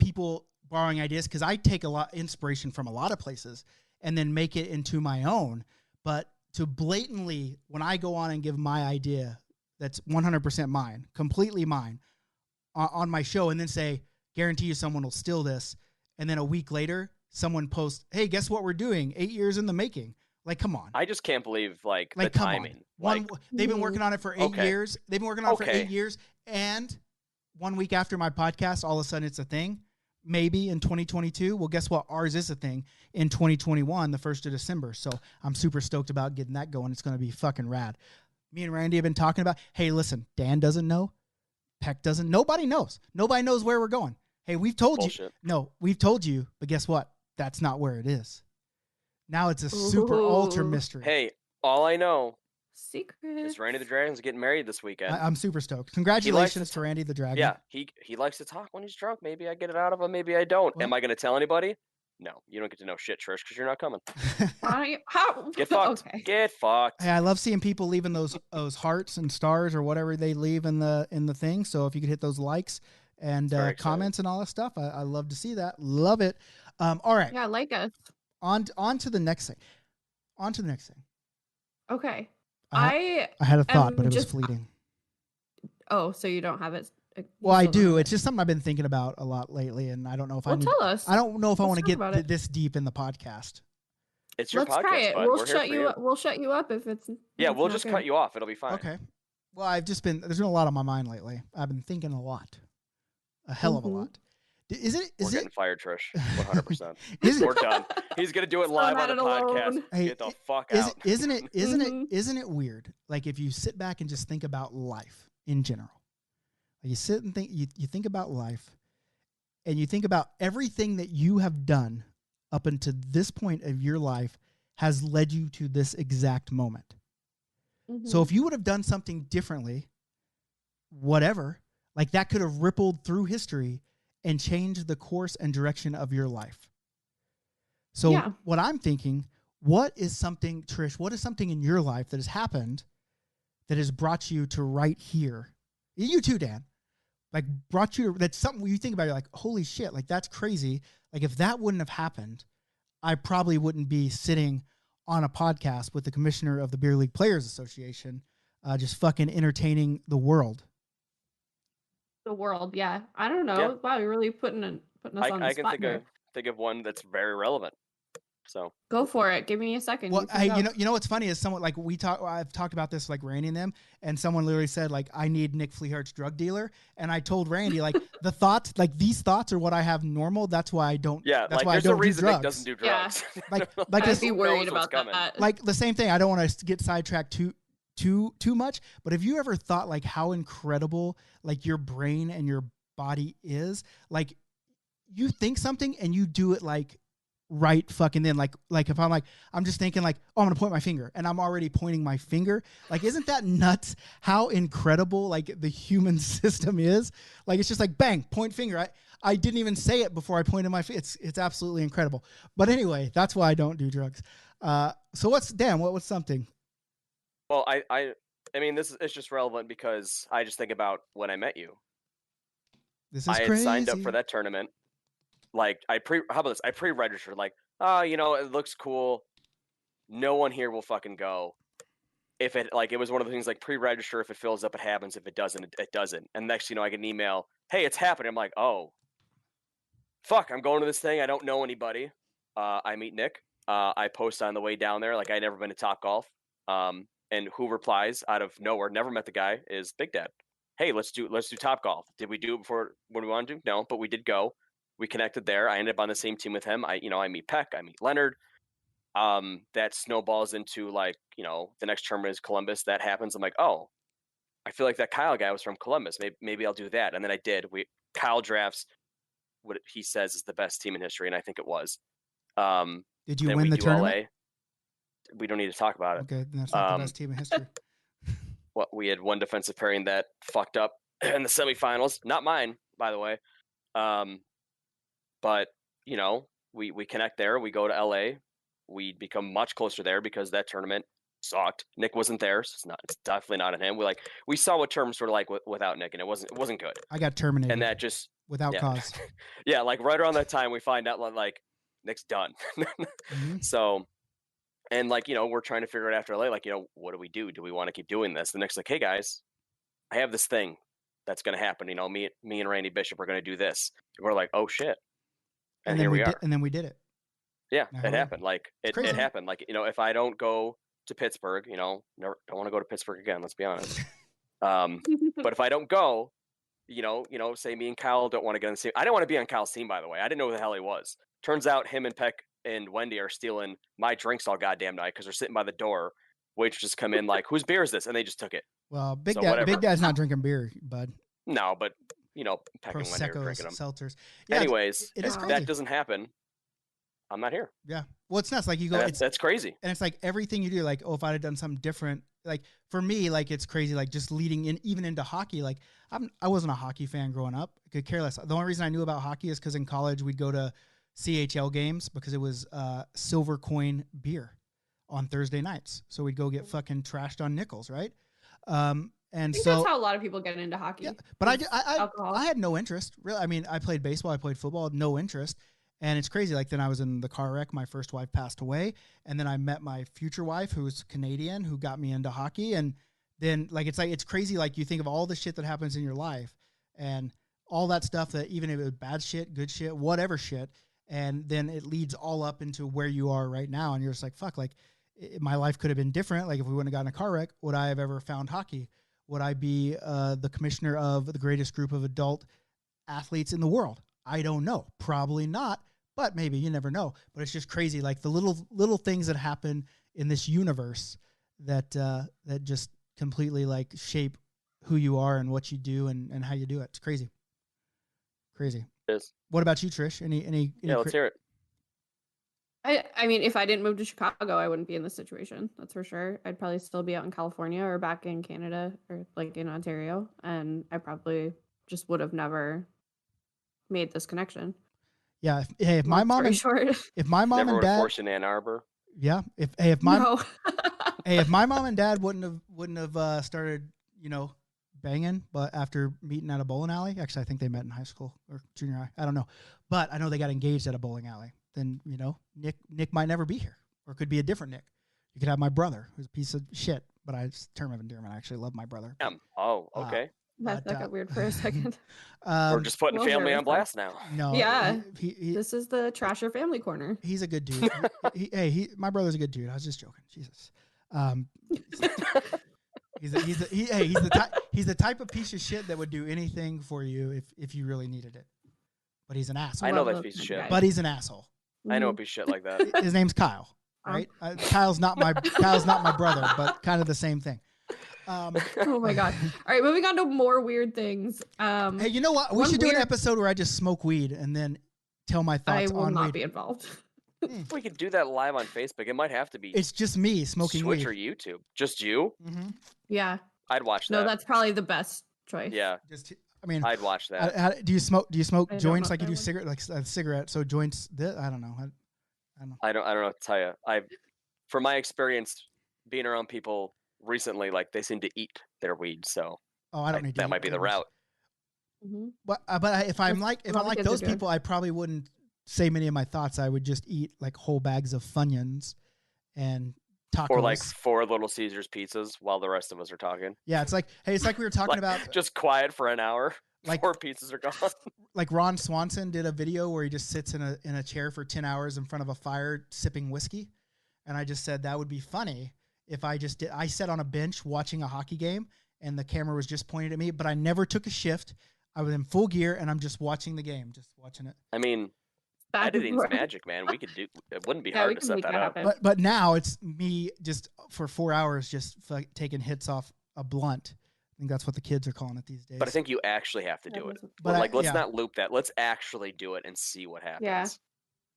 people borrowing ideas because I take a lot inspiration from a lot of places and then make it into my own. But to blatantly, when I go on and give my idea that's 100% mine, completely mine, on my show, and then say, guarantee you someone will steal this, and then a week later, someone posts, hey, guess what we're doing? 8 years in the making. Like, come on. I just can't believe, the timing. They've been working on it for 8 years. They've been working on it for 8 years, and 1 week after my podcast, all of a sudden it's a thing. Maybe in 2022. Well, guess what? Ours is a thing in 2021, the 1st of December. So I'm super stoked about getting that going. It's going to be fucking rad. Me and Randy have been talking about, hey, listen, Dan doesn't know. Peck doesn't. Nobody knows. Nobody knows where we're going. Hey, we've told you. No, we've told you. But guess what? That's not where it is. Now it's a super ultra mystery. Hey, all I know secret is Randy the Dragon's getting married this weekend. I'm super stoked. Congratulations to Randy the Dragon. Yeah, he likes to talk when he's drunk. Maybe I get it out of him. Maybe I don't. What? Am I going to tell anybody? No, you don't get to know shit, Trish, because you're not coming. Get fucked. Okay. Get fucked. Hey, I love seeing people leaving those hearts and stars or whatever they leave in the thing. So if you could hit those likes and comments and all that stuff, I love to see that. Love it. All right. Yeah, like us. On to the next thing. Okay. I had a thought, but it was fleeting. Oh, so you don't have it? Well, I do. It's just something I've been thinking about a lot lately, and I don't know if tell us. I don't know if I want to get this deep in the podcast. It's your Let's podcast. Try it. Bud. We'll shut you up if it's. Yeah, we'll just cut you off. It'll be fine. Okay. Well, there's been a lot on my mind lately. I've been thinking a lot, a hell of a lot. We're getting fired, Trish. 100%. We're done. He's gonna do it live on the podcast. Hey, get the fuck out. Isn't it weird? Like if you sit back and just think about life in general, like you sit and think you think about life, and you think about everything that you have done up until this point of your life has led you to this exact moment. Mm-hmm. So if you would have done something differently, whatever, like that could have rippled through history and change the course and direction of your life. So what I'm thinking, what is something in your life that has happened that has brought you to right here? You too, Dan. Like brought you to, that's something you think about, you're like, holy shit, like that's crazy. Like if that wouldn't have happened, I probably wouldn't be sitting on a podcast with the commissioner of the Beer League Players Association, just fucking entertaining the world. The world, yeah. I don't know. Yeah. Wow, you're really putting us on the spot. I can think of one that's very relevant. So go for it. Give me a second. Well, you know what's funny is someone like I've talked about this like Randy and them, and someone literally said like I need Nick Flehart's drug dealer, and I told Randy like these thoughts are what I have normal. That's why I don't. Yeah, that's like why there's I don't a reason do drugs. Nick doesn't do drugs. Yeah. like I'd be worried about that. Like the same thing. I don't want to get sidetracked too much, but have you ever thought like how incredible like your brain and your body is? Like you think something and you do it like right fucking then. Like if I'm just thinking like, oh, I'm gonna point my finger and I'm already pointing my finger. Like isn't that nuts how incredible like the human system is? Like it's just like bang, point finger. I didn't even say it before I pointed my finger. It's absolutely incredible. But anyway, that's why I don't do drugs. So what's something? Well, I mean, it's just relevant because I just think about when I met you. This is I had crazy. signed up for that tournament. Like how about this? I pre-registered. Like, it looks cool. No one here will fucking go. if it like it was one of the things like pre-register. If it fills up, it happens. If it doesn't, it doesn't. And next, I get an email. Hey, it's happening. I'm like, oh, fuck! I'm going to this thing. I don't know anybody. I meet Nick. I post on the way down there like I'd never been to Topgolf. And who replies out of nowhere? Never met the guy. Is Big Dad. Hey, let's do Topgolf. Did we do it before when we wanted to? No, but we did go. We connected there. I ended up on the same team with him. I meet Peck. I meet Leonard. That snowballs into like, the next tournament is Columbus. That happens. I'm like, oh, I feel like that Kyle guy was from Columbus. Maybe I'll do that. And then I did. Kyle drafts what he says is the best team in history, and I think it was. Did you win the tournament? LA. We don't need to talk about it. Okay, that's not the best team in history. Well, we had one defensive pairing that fucked up in the semifinals. Not mine, by the way. But we connect there. We go to LA. We become much closer there because that tournament sucked. Nick wasn't there, so it's definitely not on him. We saw what tournaments were like without Nick, and it wasn't good. I got terminated, and that just without cause. Yeah, like right around that time, we find out like Nick's done. Mm-hmm. So, and like we're trying to figure it after LA. Like what do we do? Do we want to keep doing this? The Nick's like, hey guys, I have this thing that's going to happen. Me and Randy Bishop are going to do this. And we're like, oh shit, and here we are. And then we did it. Yeah, it happened. Like it happened. Like if I don't go to Pittsburgh, don't want to go to Pittsburgh again. Let's be honest. But if I don't go, say me and Kyle don't want to get on the team. I didn't want to be on Kyle's team, by the way. I didn't know who the hell he was. Turns out him and Peck and Wendy are stealing my drinks all goddamn night because they're sitting by the door. Waitresses come in like, whose beer is this? And they just took it. Well, Big Dad's not drinking beer, bud. No, but Peck and Wendy are drinking them. Seltzers. Yeah, anyways, if that doesn't happen, I'm not here. Yeah. Well, it's nuts. Like you go, that's crazy. And it's like everything you do, like, oh, if I'd have done something different, like for me, like it's crazy. Like just leading in, even into hockey. Like I wasn't a hockey fan growing up. I could care less. The only reason I knew about hockey is because in college we'd go to CHL games because it was silver coin beer on Thursday nights. So we'd go get fucking trashed on nickels, right? And I think so that's how a lot of people get into hockey. Yeah, but I had no interest. Really, I mean, I played baseball, I played football, no interest. And it's crazy. Like then I was in the car wreck. My first wife passed away, and then I met my future wife, who was Canadian, who got me into hockey. And then it's crazy. Like you think of all the shit that happens in your life, and all that stuff that even if it was bad shit, good shit, whatever shit, and then it leads all up into where you are right now. And you're just like, fuck. Like my life could have been different. Like if we wouldn't have gotten a car wreck, would I have ever found hockey? Would I be the commissioner of the greatest group of adult athletes in the world? I don't know. Probably not. But maybe, you never know. But it's just crazy, like the little things that happen in this universe that that just completely like shape who you are and what you do and how you do it. It's crazy. Crazy. It is. What about you, Trish? Any Yeah, let's hear it. I mean, if I didn't move to Chicago, I wouldn't be in this situation. That's for sure. I'd probably still be out in California or back in Canada or like in Ontario. And I probably just would have never made this connection. Yeah. If my mom and never dad forced in Ann Arbor. Yeah. If my mom and dad wouldn't have started, banging, but after meeting at a bowling alley, actually I think they met in high school or junior high. I don't know. But I know they got engaged at a bowling alley. Then, Nick might never be here, or it could be a different Nick. You could have my brother, who's a piece of shit, but it's a term of endearment. I actually love my brother. Oh, okay. That got weird for a second. We're just putting family on blast now. No. Yeah. This is the Trasher family corner. He's a good dude. My brother's a good dude. I was just joking. Jesus. He's the type of piece of shit that would do anything for you if you really needed it. But he's an asshole. I know that piece of shit. But he's an asshole. I know a piece of shit like that. His name's Kyle, right? Kyle's not my brother, but kind of the same thing. Oh my god! All right, moving on to more weird things. Hey, you know what? We should do an episode where I just smoke weed and then tell my thoughts on weed. I will not be involved. We could do that live on Facebook. It might have to be. It's just me smoking Twitch weed. or YouTube. Just you? Mm-hmm. Yeah. I'd watch that. No, that's probably the best choice. Yeah. I'd watch that. Do you smoke joints like you do cigarette, like a cigarette? So joints. I don't know. I don't know what to tell you. From my experience being around people recently, like they seem to eat their weed. So I don't need that might be the route. Mm-hmm. But if I'm like those people, I probably wouldn't say many of my thoughts. I would just eat like whole bags of Funyuns and tacos. Or like 4 Little Caesars pizzas while the rest of us are talking. Yeah, it's like, hey, it's like we were talking about just quiet for an hour. Like 4 pizzas are gone. Like Ron Swanson did a video where he just sits in a chair for 10 hours in front of a fire sipping whiskey. And I just said that would be funny if I sat on a bench watching a hockey game and the camera was just pointed at me, but I never took a shift. I was in full gear and I'm just watching the game, just watching it. I mean, editing's magic, man. We could do it. Wouldn't be hard to set that up. But now it's me just for 4 hours just taking hits off a blunt. I think that's what the kids are calling it these days. But I think you actually have to do it. But let's not loop that. Let's actually do it and see what happens.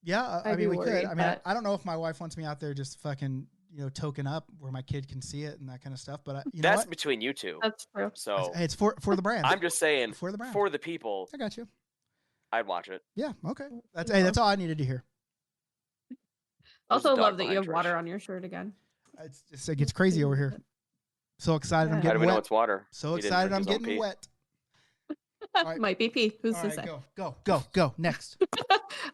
Yeah, I mean, we could. I mean, I don't know if my wife wants me out there just fucking, token up where my kid can see it and that kind of stuff. But that's between you two. That's true. So it's for the brand. I'm just saying for the brand. For the people. I got you. I'd watch it. Yeah. Okay. That's all I needed to hear. Also love that you have water on your shirt again. It gets crazy over here. So excited I'm getting wet. How do we know it's water? So excited I'm getting wet. Right. Might be pee. Who's to say? Go. Next.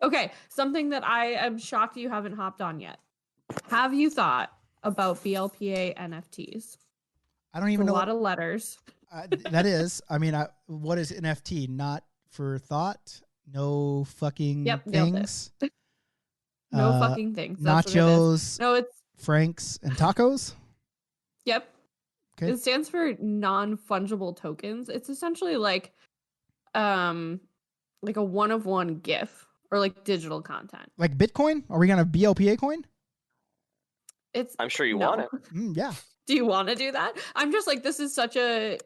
Okay. Something that I am shocked you haven't hopped on yet. Have you thought about BLPA NFTs? I don't even know. A lot of letters. That is. I mean, what is NFT? Not for thought. No fucking things. No fucking things. That's nachos. No, it's Franks and tacos. Yep. Okay. It stands for non-fungible tokens. It's essentially like a one-of-one GIF or like digital content. Like Bitcoin? Are we gonna BLPA coin? I'm sure you want it. Yeah. Do you want to do that? I'm just like, this is such a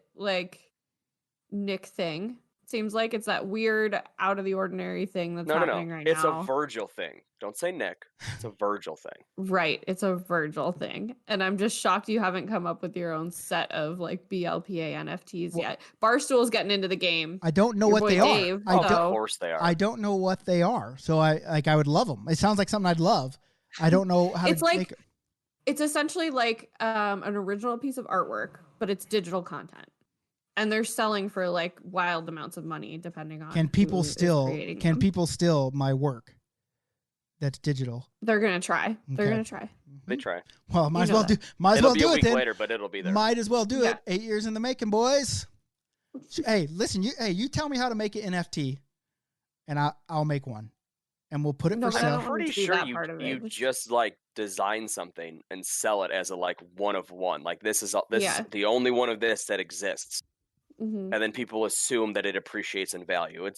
Nick thing. Seems like it's that weird out of the ordinary thing that's happening right now. It's a Virgil thing. Don't say Nick. It's a Virgil thing. Right. It's a Virgil thing. And I'm just shocked you haven't come up with your own set of BLPA NFTs yet. Barstool's getting into the game. I don't know what they Dave, are. Of course they are. I don't know what they are. So I would love them. It sounds like something I'd love. I don't know how to make it. It's essentially like an original piece of artwork, but it's digital content. And they're selling for wild amounts of money, depending on. Can people steal my work? That's digital. They're gonna try. Okay. They're gonna try. They try. Well, might as well do it. It'll be a week later, but it'll be there. Might as well do it. 8 years in the making, boys. Hey, listen. You tell me how to make an NFT, and I'll make one, and we'll put it for sale. I'm pretty sure you just design something and sell it as a one of one. This is the only one of this that exists. Mm-hmm. And then people assume that it appreciates in value. I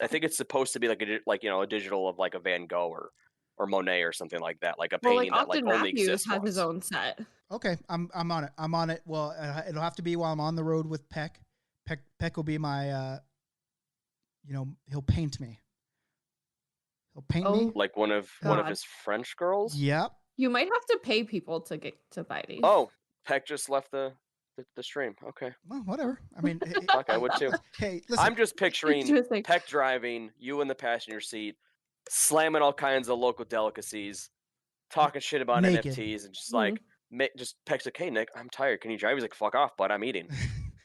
think it's supposed to be a digital of a Van Gogh or Monet or something like that, like a painting that only exists has once. his own set. Okay, I'm on it. I'm on it. Well, it'll have to be while I'm on the road with Peck. Peck will be my, he'll paint me. He'll paint me like one of his French girls. Yep. You might have to pay people to get to buy these. Oh, Peck just left the stream. Okay. Well, whatever. I mean, fuck, I would too. Hey, listen. I'm just picturing Peck driving, you in the passenger seat, slamming all kinds of local delicacies, talking shit about naked. NFTs, and just just Peck's like, "Hey Nick, I'm tired. Can you drive?" He's like, "Fuck off, bud. I'm eating.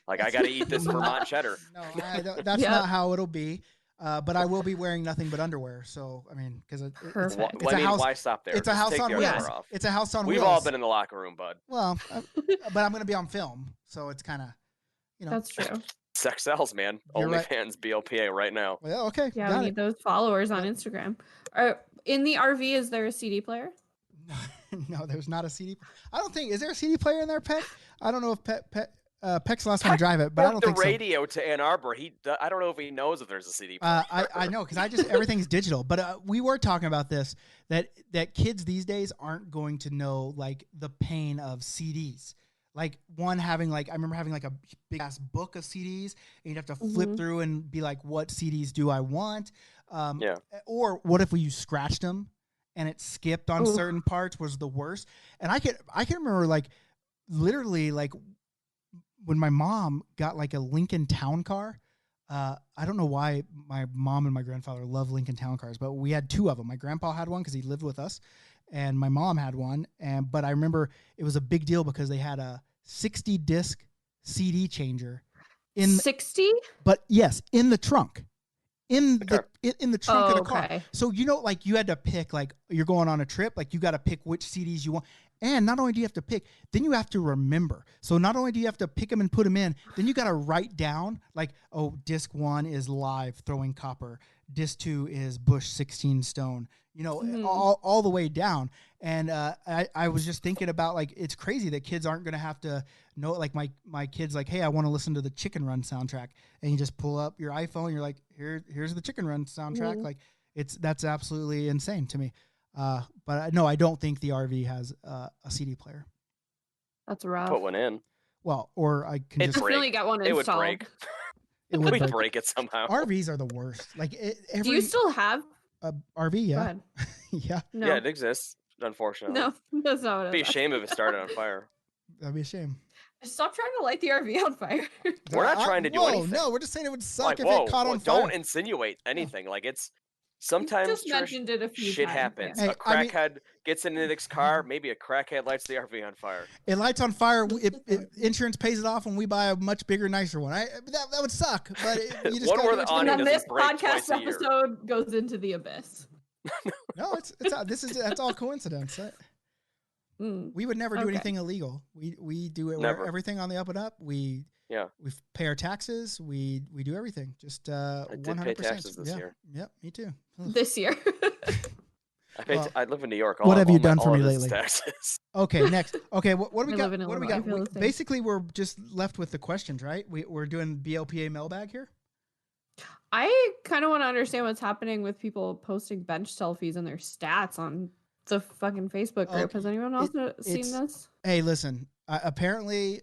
I got to eat this Vermont cheddar." No, that's not how it'll be. But I will be wearing nothing but underwear. So, I mean, because it's a house. Why stop there? It's a house on wheels. It's a house on wheels. We've all been in the locker room, bud. Well, but I'm going to be on film. So it's kind of, That's true. Sex sells, man. OnlyFans, BLPA right now. Well, okay. Yeah, we need those followers on Instagram. In the RV, is there a CD player? No, there's not a CD. I don't think. Is there a CD player in there, Peck? I don't know if Peck's the last one to drive it, but I don't think so. The radio to Ann Arbor. I don't know if he knows if there's a CD player. I know because everything's digital. But we were talking about this that kids these days aren't going to know the pain of CDs. One having I remember having a big ass book of CDs, and you'd have to flip through and be like, what CDs do I want? Or what if you scratched them and it skipped on certain parts was the worst. And I can remember literally when my mom got a Lincoln Town Car. I don't know why my mom and my grandfather love Lincoln Town Cars, but we had 2 of them. My grandpa had one because he lived with us, and my mom had one. But I remember it was a big deal because they had a 60 disc CD changer in 60. But yes, in the trunk. In the trunk of the car. So you had to pick you're going on a trip, you got to pick which CDs you want. And not only do you have to pick, then you have to remember. So not only do you have to pick them and put them in, then you got to write down like, oh, disc 1 is live throwing copper. Disc 2 is bush 16 stone, all the way down. And I was just thinking about like, it's crazy that kids aren't going to have to know, like my kids like, hey, I want to listen to the Chicken Run soundtrack. And you just pull up your iPhone. You're like, here's the Chicken Run soundtrack. Like that's absolutely insane to me. But no, I don't think the RV has a CD player. That's rough. Put one in. Well, or I can just definitely got one installed. It would break. It would break it somehow. RVs are the worst. Like do you still have a RV? Yeah. Yeah. No. Yeah, it exists. Unfortunately. No, that's not what It'd be a shame if it started on fire. That'd be a shame. Stop trying to light the RV on fire. We're not trying to do anything. No, we're just saying it would suck like, if it caught on fire. Don't insinuate anything. Like it's sometimes just mentioned it a few shit times, happens. yeah. A crackhead gets into Nick's car. Maybe a crackhead lights the RV on fire. It lights on fire. Insurance pays it off when we buy a much bigger, nicer one. That would suck. But you just One where the and awning then this doesn't break podcast twice a year. episode goes into the abyss. No, that's all coincidence. We would never do anything illegal. We do it. Everything on the up and up. We pay our taxes. We do everything. Just 100%. I did pay taxes this year. Yep, me too. This year. I live in New York. What have you done for me lately? Taxes. Okay, next. Okay, what do we got? What do we got? Basically, we're just left with the questions, right? We're doing BLPA mailbag here. I kind of want to understand what's happening with people posting bench selfies and their stats on the fucking Facebook group. Has anyone else seen this? Hey, listen. Apparently,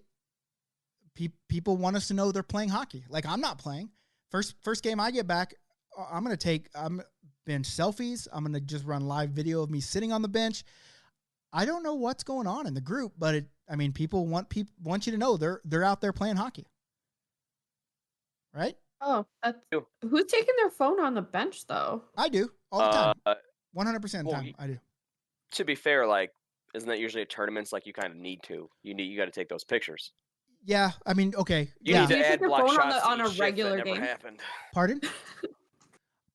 people want us to know they're playing hockey. Like I'm not playing. First game I get back, I'm bench selfies. I'm gonna just run live video of me sitting on the bench. I don't know what's going on in the group, but people want you to know they're out there playing hockey, right? Oh, who's taking their phone on the bench though? I do all the time, 100% of the time. I do. To be fair, like, isn't that usually at tournaments? Like, you kind of need to. You got to take those pictures. Yeah, okay. You need to take add your block phone shots on to a each regular shift. That game. never happened. Pardon?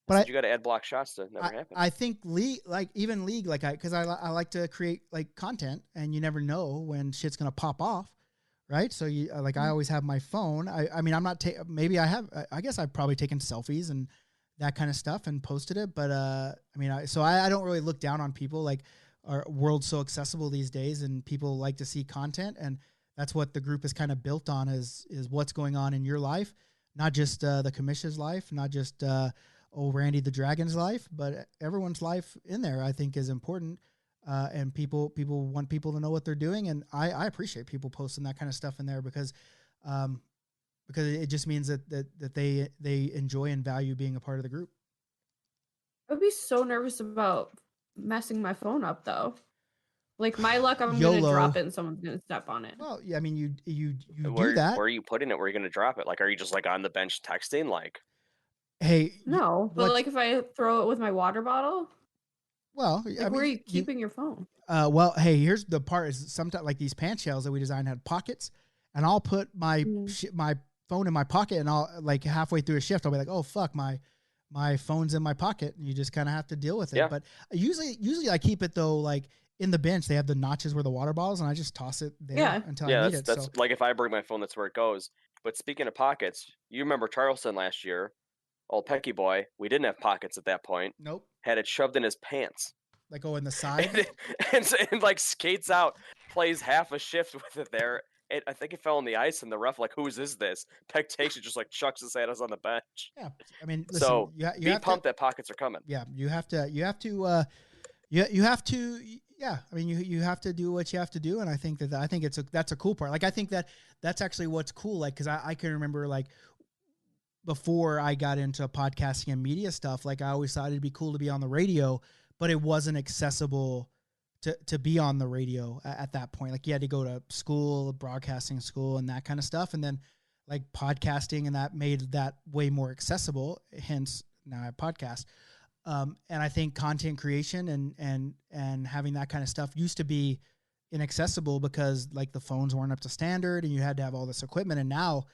But you got to add block shots to never happen. I think league, because I like to create like content, and you never know when shit's gonna pop off, right? So I always have my phone. I'm not maybe I have. I guess I've probably taken selfies and that kind of stuff and posted it, but I don't really look down on people. Like our world's so accessible these days, and people like to see content, and that's what the group is kind of built on is what's going on in your life, not just the commission's life, not just Randy the Dragon's life, but everyone's life in there, I think, is important. And people want people to know what they're doing. And I appreciate people posting that kind of stuff in there because it just means that they enjoy and value being a part of the group. I would be so nervous about messing my phone up though. Like my luck, I'm going to drop it and someone's going to step on it. Well, yeah, you Where, do that. Where are you putting it? Where are you going to drop it? Like, are you just like on the bench texting? Like, hey, no, but like if I throw it with my water bottle, well, where are you keeping your phone? Well, hey, here's the part: is sometimes like these pant shells that we designed had pockets, and I'll put my phone in my pocket, and I'll like halfway through a shift, I'll be like, oh fuck, my phone's in my pocket, and you just kind of have to deal with it. Yeah. But usually I keep it though, like in the bench, they have the notches where the water bottles, and I just toss it there until I need it. That's like if I bring my phone, that's where it goes. But speaking of pockets, you remember Charleston last year, old Pecky boy. We didn't have pockets at that point. Nope. Had it shoved in his pants. Like in the side, and like skates out, plays half a shift with it there. I think it fell on the ice, and the ref like, "Whose is this?" Peck takes it, just like chucks his at us on the bench. Yeah, I mean, listen, so you be pumped that pockets are coming. Yeah, you have to. Yeah, I mean, you have to do what you have to do, and I think that's a cool part. Like, I think that's actually what's cool. Like, because I can remember like before I got into podcasting and media stuff, like I always thought it'd be cool to be on the radio, but it wasn't accessible to be on the radio at that point. Like you had to go to school, broadcasting school, and that kind of stuff, and then like podcasting, and that made that way more accessible. Hence, now I have podcasts. And I think content creation and having that kind of stuff used to be inaccessible because like the phones weren't up to standard and you had to have all this equipment. And now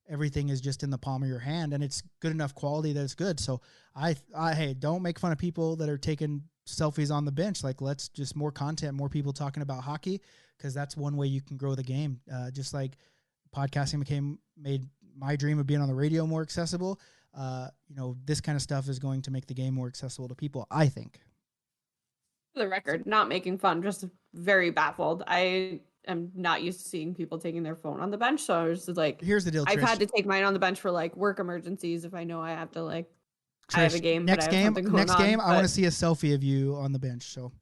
everything is just in the palm of your hand and it's good enough quality that it's good. So hey, don't make fun of people that are taking selfies on the bench. Like, let's just more content, more people talking about hockey, because that's one way you can grow the game. Just like podcasting made my dream of being on the radio more accessible. This kind of stuff is going to make the game more accessible to people, I think. For the record, not making fun, just very baffled. I am not used to seeing people taking their phone on the bench. So I was just like, here's the deal, I've Trish. had to take mine on the bench for like work emergencies if I know I have to like, Trish, I have a game. Next but I have game, something going on, I want to see a selfie of you on the bench. So,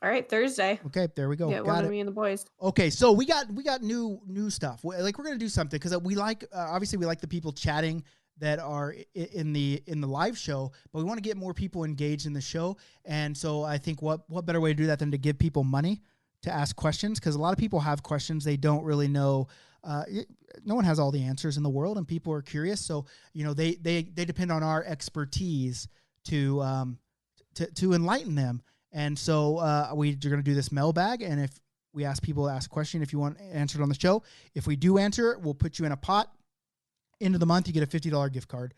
all right, Thursday. okay, there we go. Get one of me and the boys. Okay, so we got new stuff. Like, we're gonna do something because we like obviously we like the people chatting that are in the live show, but we want to get more people engaged in the show. And so I think what better way to do that than to give people money to ask questions, because a lot of people have questions they don't really know. No one has all the answers in the world, and people are curious. So they depend on our expertise to enlighten them. And so we're going to do this mailbag, and if we ask people to ask a question, if you want answered on the show, if we do answer it, we'll put you in a pot. End of the month, you get a $50 gift card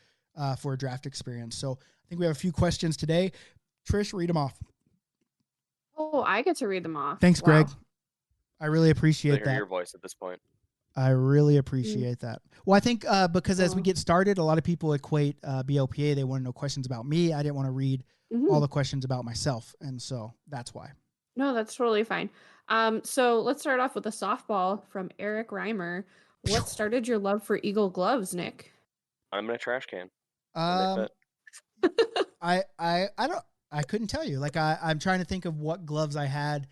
for a draft experience. So I think we have a few questions today. Trish, read them off. Oh, I get to read them off. Thanks, Wow. Greg. I really appreciate Hear that. your voice at this point. I really appreciate that. Well, I think because as we get started, a lot of people equate BLPA. They want to know questions about me. I didn't want to read all the questions about myself, and so that's why. No, that's totally fine. So let's start off with a softball from Eric Reimer. What started your love for Eagle gloves, Nick? I'm in a trash can. I couldn't tell you. Like I'm trying to think of what gloves I had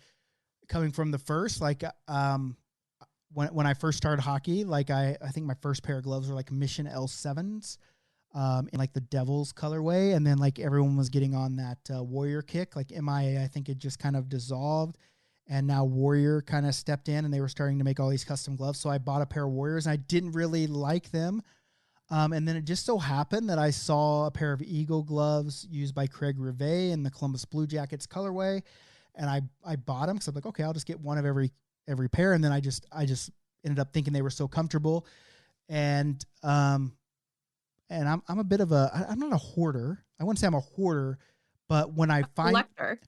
coming from the first. Like when I first started hockey, like I think my first pair of gloves were like Mission L7s, in like the Devils colorway, and then like everyone was getting on that Warrior kick. Like MIA, I think it just kind of dissolved. And now Warrior kind of stepped in, and they were starting to make all these custom gloves. So I bought a pair of Warriors, and I didn't really like them. And then it just so happened that I saw a pair of Eagle gloves used by Craig Rivet in the Columbus Blue Jackets colorway, and I bought them because I'm like, okay, I'll just get one of every pair. And then I just ended up thinking they were so comfortable, and I'm a bit of I'm not a hoarder. I wouldn't say I'm a hoarder, but when I find Collector.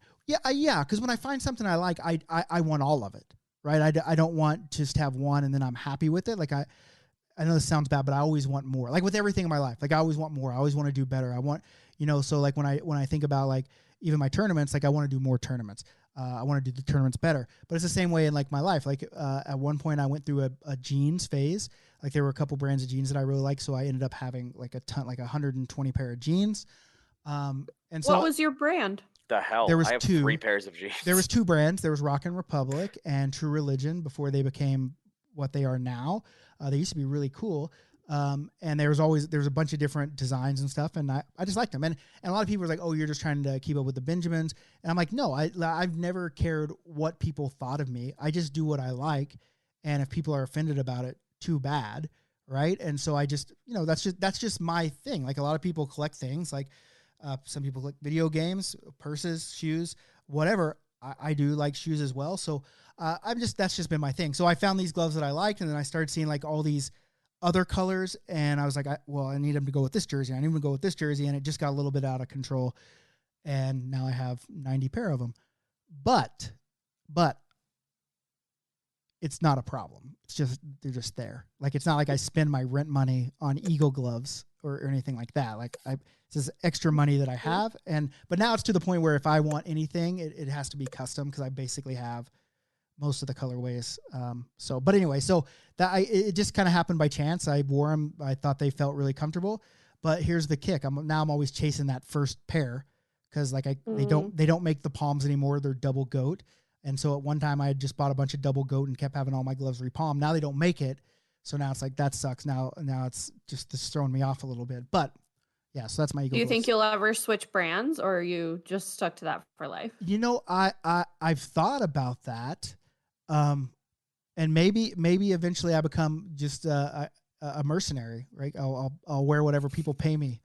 Yeah, because when I find something I like, I want all of it, right? I don't want to just have one and then I'm happy with it. Like I know this sounds bad, but I always want more. Like with everything in my life, like I always want more. I always want to do better. I want, so like when I think about like even my tournaments, like I want to do more tournaments. I want to do the tournaments better. But it's the same way in like my life. Like at one point I went through a jeans phase. Like there were a couple brands of jeans that I really liked, so I ended up having like a ton, like 120 pair of jeans. And so what was your brand? The hell? There was I have 3 pairs of jeans. There was 2 brands. There was Rock and Republic and True Religion before they became what they are now. They used to be really cool. And there was a bunch of different designs and stuff, and I just liked them. And a lot of people were like, oh, you're just trying to keep up with the Benjamins. And I'm like, no, I've never cared what people thought of me. I just do what I like. And if people are offended about it, too bad. Right. And so I just, that's just my thing. Like a lot of people collect things, like some people collect video games, purses, shoes, whatever. I do like shoes as well. So that's just been my thing. So I found these gloves that I liked, and then I started seeing like all these other colors, and I was like, I need them to go with this jersey. I need them to go with this jersey, and it just got a little bit out of control. And now I have 90 pair of them. But it's not a problem. It's just they're just there. Like it's not like I spend my rent money on Eagle gloves or anything like that. Like this is extra money that I have, but now it's to the point where if I want anything, it has to be custom because I basically have most of the colorways. But anyway, it just kind of happened by chance. I wore them. I thought they felt really comfortable, but here's the kick. I'm always chasing that first pair because like they don't make the palms anymore. They're double goat. And so at one time I had just bought a bunch of double goat and kept having all my gloves repalmed. Now they don't make it. So now it's like, that sucks. Now it's just throwing me off a little bit, but yeah, so that's my Eagle. Do you think you'll ever switch brands, or are you just stuck to that for life? I've thought about that. And maybe eventually I become just a mercenary, right? I'll wear whatever people pay me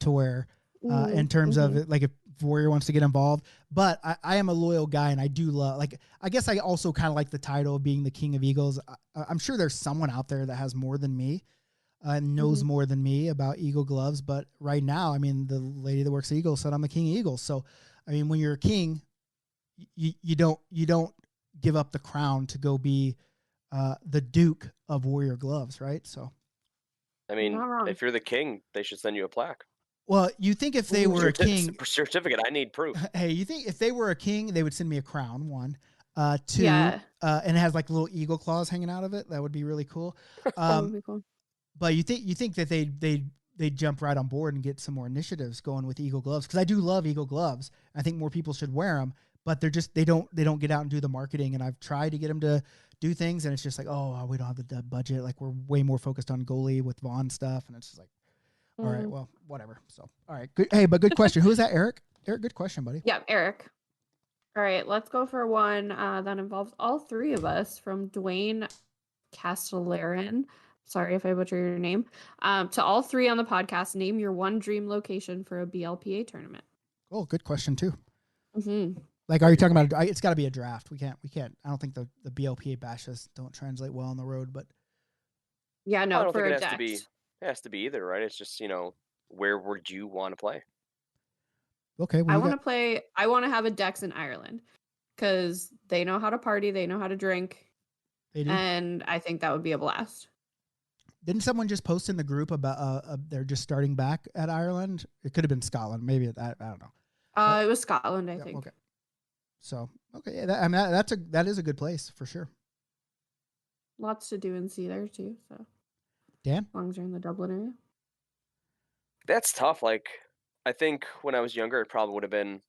to wear, in terms of it, like if Warrior wants to get involved, but I am a loyal guy, and I do love, like, I guess I also kind of like the title of being the King of Eagles. I'm sure there's someone out there that has more than me, knows more than me about Eagle gloves. But right now, I mean, the lady that works at Eagle said I'm the King of Eagles. So, I mean, when you're a king, you don't give up the crown to go be the Duke of Warrior Gloves, right? So, I mean, Not wrong. if you're the king, they should send you a plaque. well, you think if they were a king, Certificate. I need proof. hey, you think if they were a king, they would send me a crown, one. Two, Yeah. And it has like little eagle claws hanging out of it. That would be really cool. That would be cool. But you think that they'd jump right on board and get some more initiatives going with Eagle gloves, because I do love Eagle gloves. I think more people should wear them, but they don't get out and do the marketing. And I've tried to get them to do things, and it's just like, oh, we don't have the budget. Like, we're way more focused on goalie with Vaughn stuff, and it's just like, all right, well, whatever. So, all right, good. Hey, but good question. Who is that, Eric? Eric, good question, buddy. Yeah, Eric. All right, let's go for one that involves all three of us, from Dwayne Castellarin. Sorry if I butcher your name. To all three on the podcast, name your one dream location for a BLPA tournament. Oh, good question too. Mm-hmm. Like, are you talking about? It's got to be a draft. We can't. I don't think the BLPA bashes don't translate well on the road, but Yeah, I no, don't for think a it has to be. dex. It has to be either, right? It's just, where would you want to play? okay. Well, I want to play. I want to have a dex in Ireland because they know how to party, they know how to drink, they do. and I think that would be a blast. Didn't someone just post in the group about they're just starting back at Ireland? It could have been Scotland, maybe. I don't know. It was Scotland, I Yeah, think. okay. So okay, yeah, that is a good place for sure. Lots to do and see there too. So, Dan, as long as you're in the Dublin area. That's tough. Like, I think when I was younger, it probably would have been,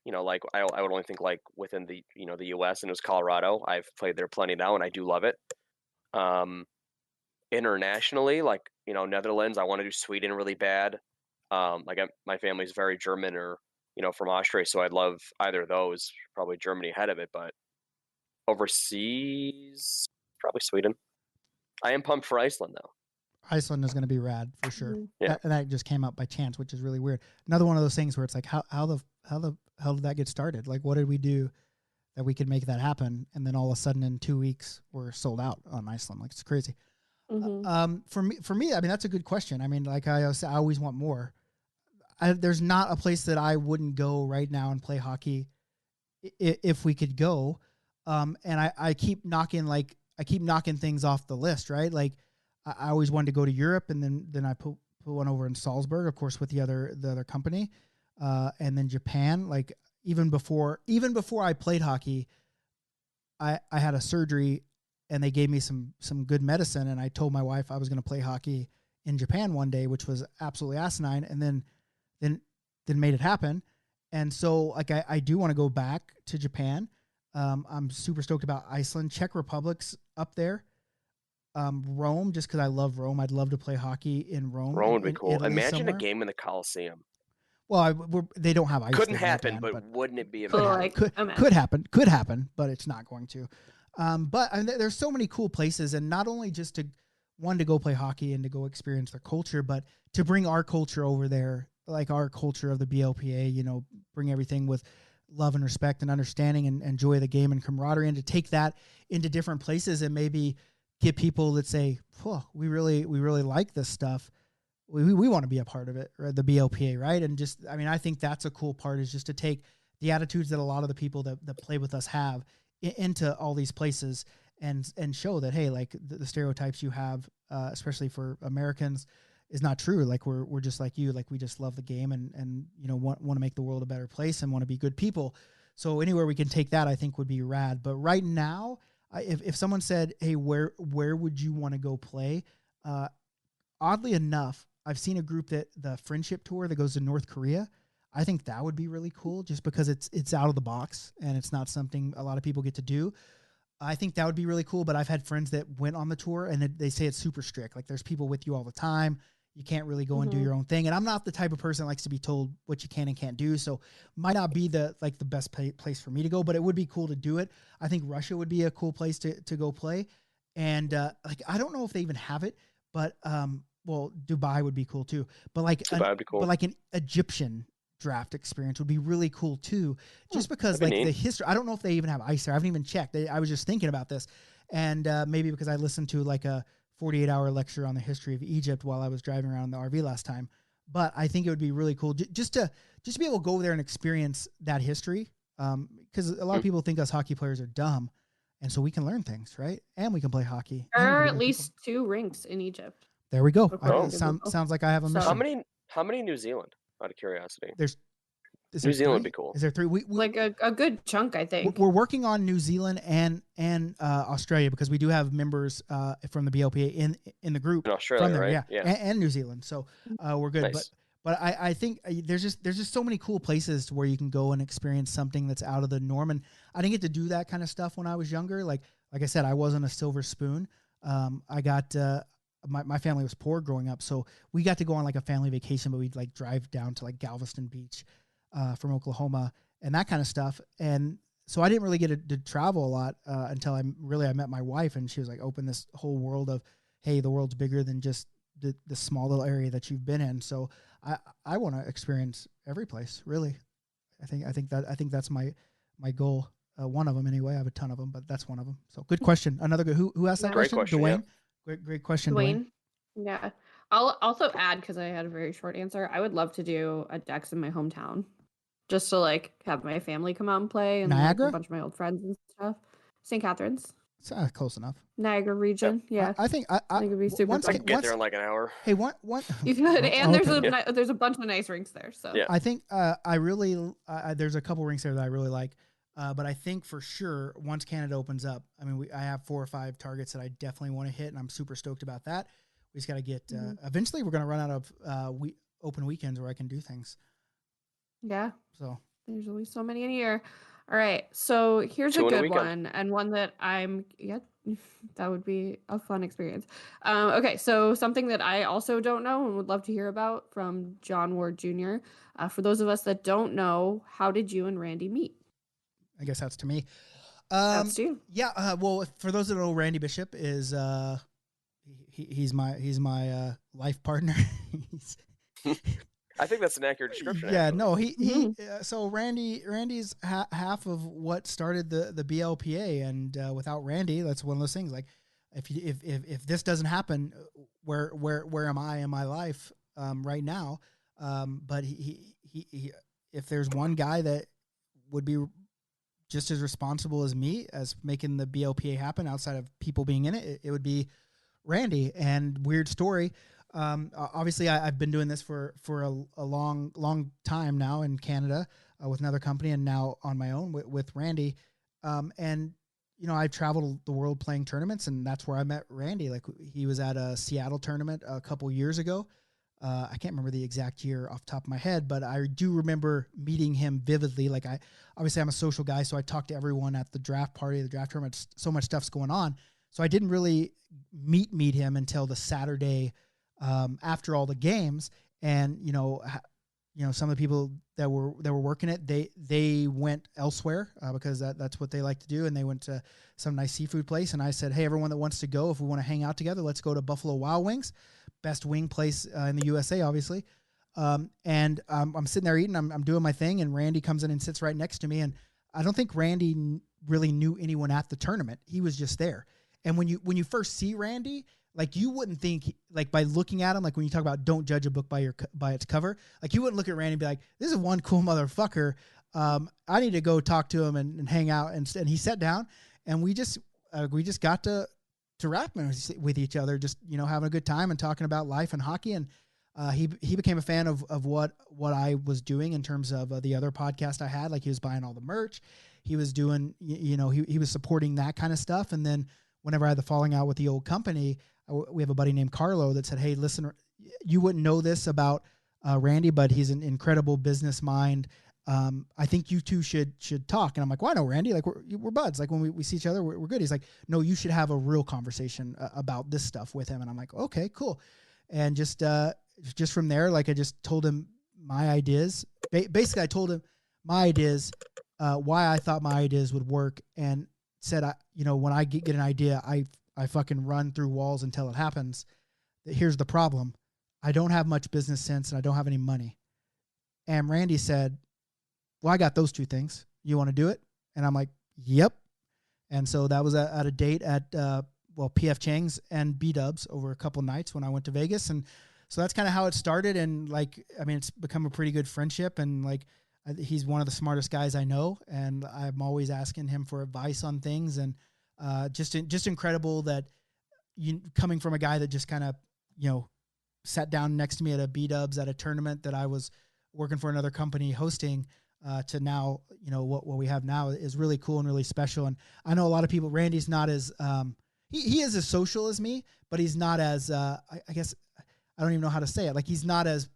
like I would only think like within the the U.S. and it was Colorado. I've played there plenty now, and I do love it. Internationally, like Netherlands, I want to do Sweden really bad. My family's very German or from Austria, so I'd love either of those. Probably Germany ahead of it, but overseas, probably Sweden. I am pumped for Iceland though. Iceland is going to be rad for sure. Mhm. Yeah. That just came up by chance, which is really weird. Another one of those things where it's like, how the hell did that get started? Like, what did we do that we could make that happen? And then all of a sudden, in 2 weeks, we're sold out on Iceland. Like, it's crazy. Mhm. For me, I mean, that's a good question. I mean, like I always want more. There's not a place that I wouldn't go right now and play hockey if we could go. And I keep knocking things off the list, right? Like, I always wanted to go to Europe, and then I put one over in Salzburg, of course, with the other company, and then Japan. Like, even before I played hockey, I had a surgery, and they gave me some good medicine, and I told my wife I was going to play hockey in Japan one day, which was absolutely asinine, and then made it happen. And so, like, I do want to go back to Japan. I'm super stoked about Iceland. Czech Republic's up there. Rome, just because I love Rome. I'd love to play hockey in Rome. Rome would be in cool. Italy Imagine somewhere. a game in the Coliseum. Well, they don't have ice. Couldn't there, happen, Dan, but wouldn't it be Could amazing? like- could happen, but it's not going to. But I mean, there's so many cool places, and not only just to go play hockey and to go experience their culture, but to bring our culture over there, like our culture of the BLPA. Bring everything with love and respect and understanding and enjoy the game and camaraderie, and to take that into different places and maybe get people that say, "Oh, we really like this stuff. We want to be a part of it," or the BLPA, right? And just, I mean, I think that's a cool part, is just to take the attitudes that a lot of the people that play with us have into all these places and show that, hey, like the stereotypes you have, especially for Americans, is not true. Like, we're just like you. Like, we just love the game and want to make the world a better place and want to be good people. So anywhere we can take that, I think would be rad. But right now, if someone said, hey, where would you want to go play? Oddly enough, I've seen a group that the Friendship Tour that goes to North Korea. I think that would be really cool, just because it's out of the box and it's not something a lot of people get to do. I think that would be really cool, but I've had friends that went on the tour and they say it's super strict. Like, there's people with you all the time. You can't really go and do your own thing. And I'm not the type of person that likes to be told what you can and can't do. So might not be the best place for me to go, but it would be cool to do it. I think Russia would be a cool place to go play. And I don't know if they even have it, but well, Dubai would be cool too. But Dubai would be cool. But like an Egyptian draft experience would be really cool too, just because that'd like be the neat. history. I don't know if they even have ice there. I haven't even checked. I was just thinking about this, and maybe because I listened to like a 48-hour lecture on the history of Egypt while I was driving around in the RV last time. but I think it would be really cool just to be able to go there and experience that history. Because a lot of people think us hockey players are dumb, and so we can learn things, right? And we can play hockey. There and we are can at meet least people. 2 rinks in Egypt. There we go. According to Google. Sounds like I have a So- mission. How many in New Zealand? Out of curiosity. Is New there Zealand would 3? be cool. Is there 3? We like a good chunk, I think. We're working on New Zealand and Australia because we do have members from the BLPA in the group In Australia, from there, right? yeah. And New Zealand. So we're good. Nice. But I think there's just so many cool places where you can go and experience something that's out of the norm. And I didn't get to do that kind of stuff when I was younger. Like I said, I wasn't a silver spoon. I got my family was poor growing up, so we got to go on like a family vacation, but we'd like drive down to like Galveston Beach from Oklahoma and that kind of stuff. And so I didn't really get to travel a lot until I met my wife, and she was like, open this whole world of, hey, the world's bigger than just the small little area that you've been in. So I want to experience every place, really. I think that's my goal. One of them anyway. I have a ton of them, but that's one of them. So good question. Another good. Who asked that Great question? question, Dwayne. Great question, Dwayne. Yeah. I'll also add, because I had a very short answer, I would love to do a Dex in my hometown, just to like have my family come out and play, and Niagara? like, a bunch of my old friends and stuff. St. Catharines, It's close enough. Niagara region. Yeah. I think I think it'd be super once, I fun. can get there in like an hour. Hey, one. You could, and okay. there's a bunch of nice rinks there. So Yeah. I think I really there's a couple rinks there that I really like, but I think for sure once Canada opens up, I mean, I have 4 or 5 targets that I definitely want to hit, and I'm super stoked about that. We just got to get. Eventually, we're going to run out of open weekends where I can do things. yeah, So there's only so many in a year. All right, so here's 2 a in a good weekend. one, and one that that would be a fun experience. Okay, so something that I also don't know and would love to hear about from John Ward Jr. For those of us that don't know, how did you and Randy meet? I guess that's to me. That's you. Yeah. Well, for those that don't know, Randy Bishop is he's my life partner. I think that's an accurate description. Yeah, actually. no, he so Randy's half of what started the BLPA, and without Randy, that's one of those things. Like, if this doesn't happen, where am I in my life right now? But he if there's one guy that would be just as responsible as me as making the BLPA happen outside of people being in it, it would be Randy. And weird story. Obviously, I've been doing this for a long time now in Canada with another company, and now on my own with Randy. And I've traveled the world playing tournaments, and that's where I met Randy. Like, he was at a Seattle tournament a couple years ago. I can't remember the exact year off the top of my head, but I do remember meeting him vividly. Like, obviously I'm a social guy, so I talk to everyone at the draft party, the draft tournament. So much stuff's going on, so I didn't really meet him until the Saturday after all the games. And some of the people that were working it, they went elsewhere because that's what they like to do, and they went to some nice seafood place. And I said, hey, everyone that wants to go, if we want to hang out together, let's go to Buffalo Wild Wings, best wing place in the USA, obviously. And I'm sitting there eating, I'm doing my thing, and Randy comes in and sits right next to me. And I don't think Randy really knew anyone at the tournament. He was just there. And when you first see Randy, like, you wouldn't think, like, by looking at him, like when you talk about don't judge a book by its cover, like, you wouldn't look at Randy and be like, this is one cool motherfucker. I need to go talk to him and hang out. And he sat down, and we just got to rap with each other, just, having a good time and talking about life and hockey. And he became a fan of what I was doing in terms of the other podcast I had. Like, he was buying all the merch. He was doing, he was supporting that kind of stuff. And then whenever I had the falling out with the old company, we have a buddy named Carlo that said, hey, listen, you wouldn't know this about Randy, but he's an incredible business mind. I think you two should talk. And I'm like, well, I know Randy. Like, we're buds. Like, when we see each other, we're good. He's like, no, you should have a real conversation about this stuff with him. And I'm like, okay, cool. And just from there, like, I just told him my ideas. Basically, I told him my ideas, why I thought my ideas would work, and said, when I get an idea, I fucking run through walls until it happens. Here's the problem. I don't have much business sense, and I don't have any money. And Randy said, well, I got those 2 things. You want to do it? And I'm like, yep. And so that was at a date at, PF Chang's and B-Dubs over a couple nights when I went to Vegas. And so that's kind of how it started. And like, I mean, it's become a pretty good friendship, and like, he's one of the smartest guys I know, and I'm always asking him for advice on things. And just incredible that you coming from a guy that just kind of, you know, sat down next to me at a B-dubs at a tournament that I was working for another company hosting, to now, you know, what we have now is really cool and really special. And I know a lot of people, Randy's not as, he is as social as me, but he's not as, I guess, I don't even know how to say it. Like, he's not as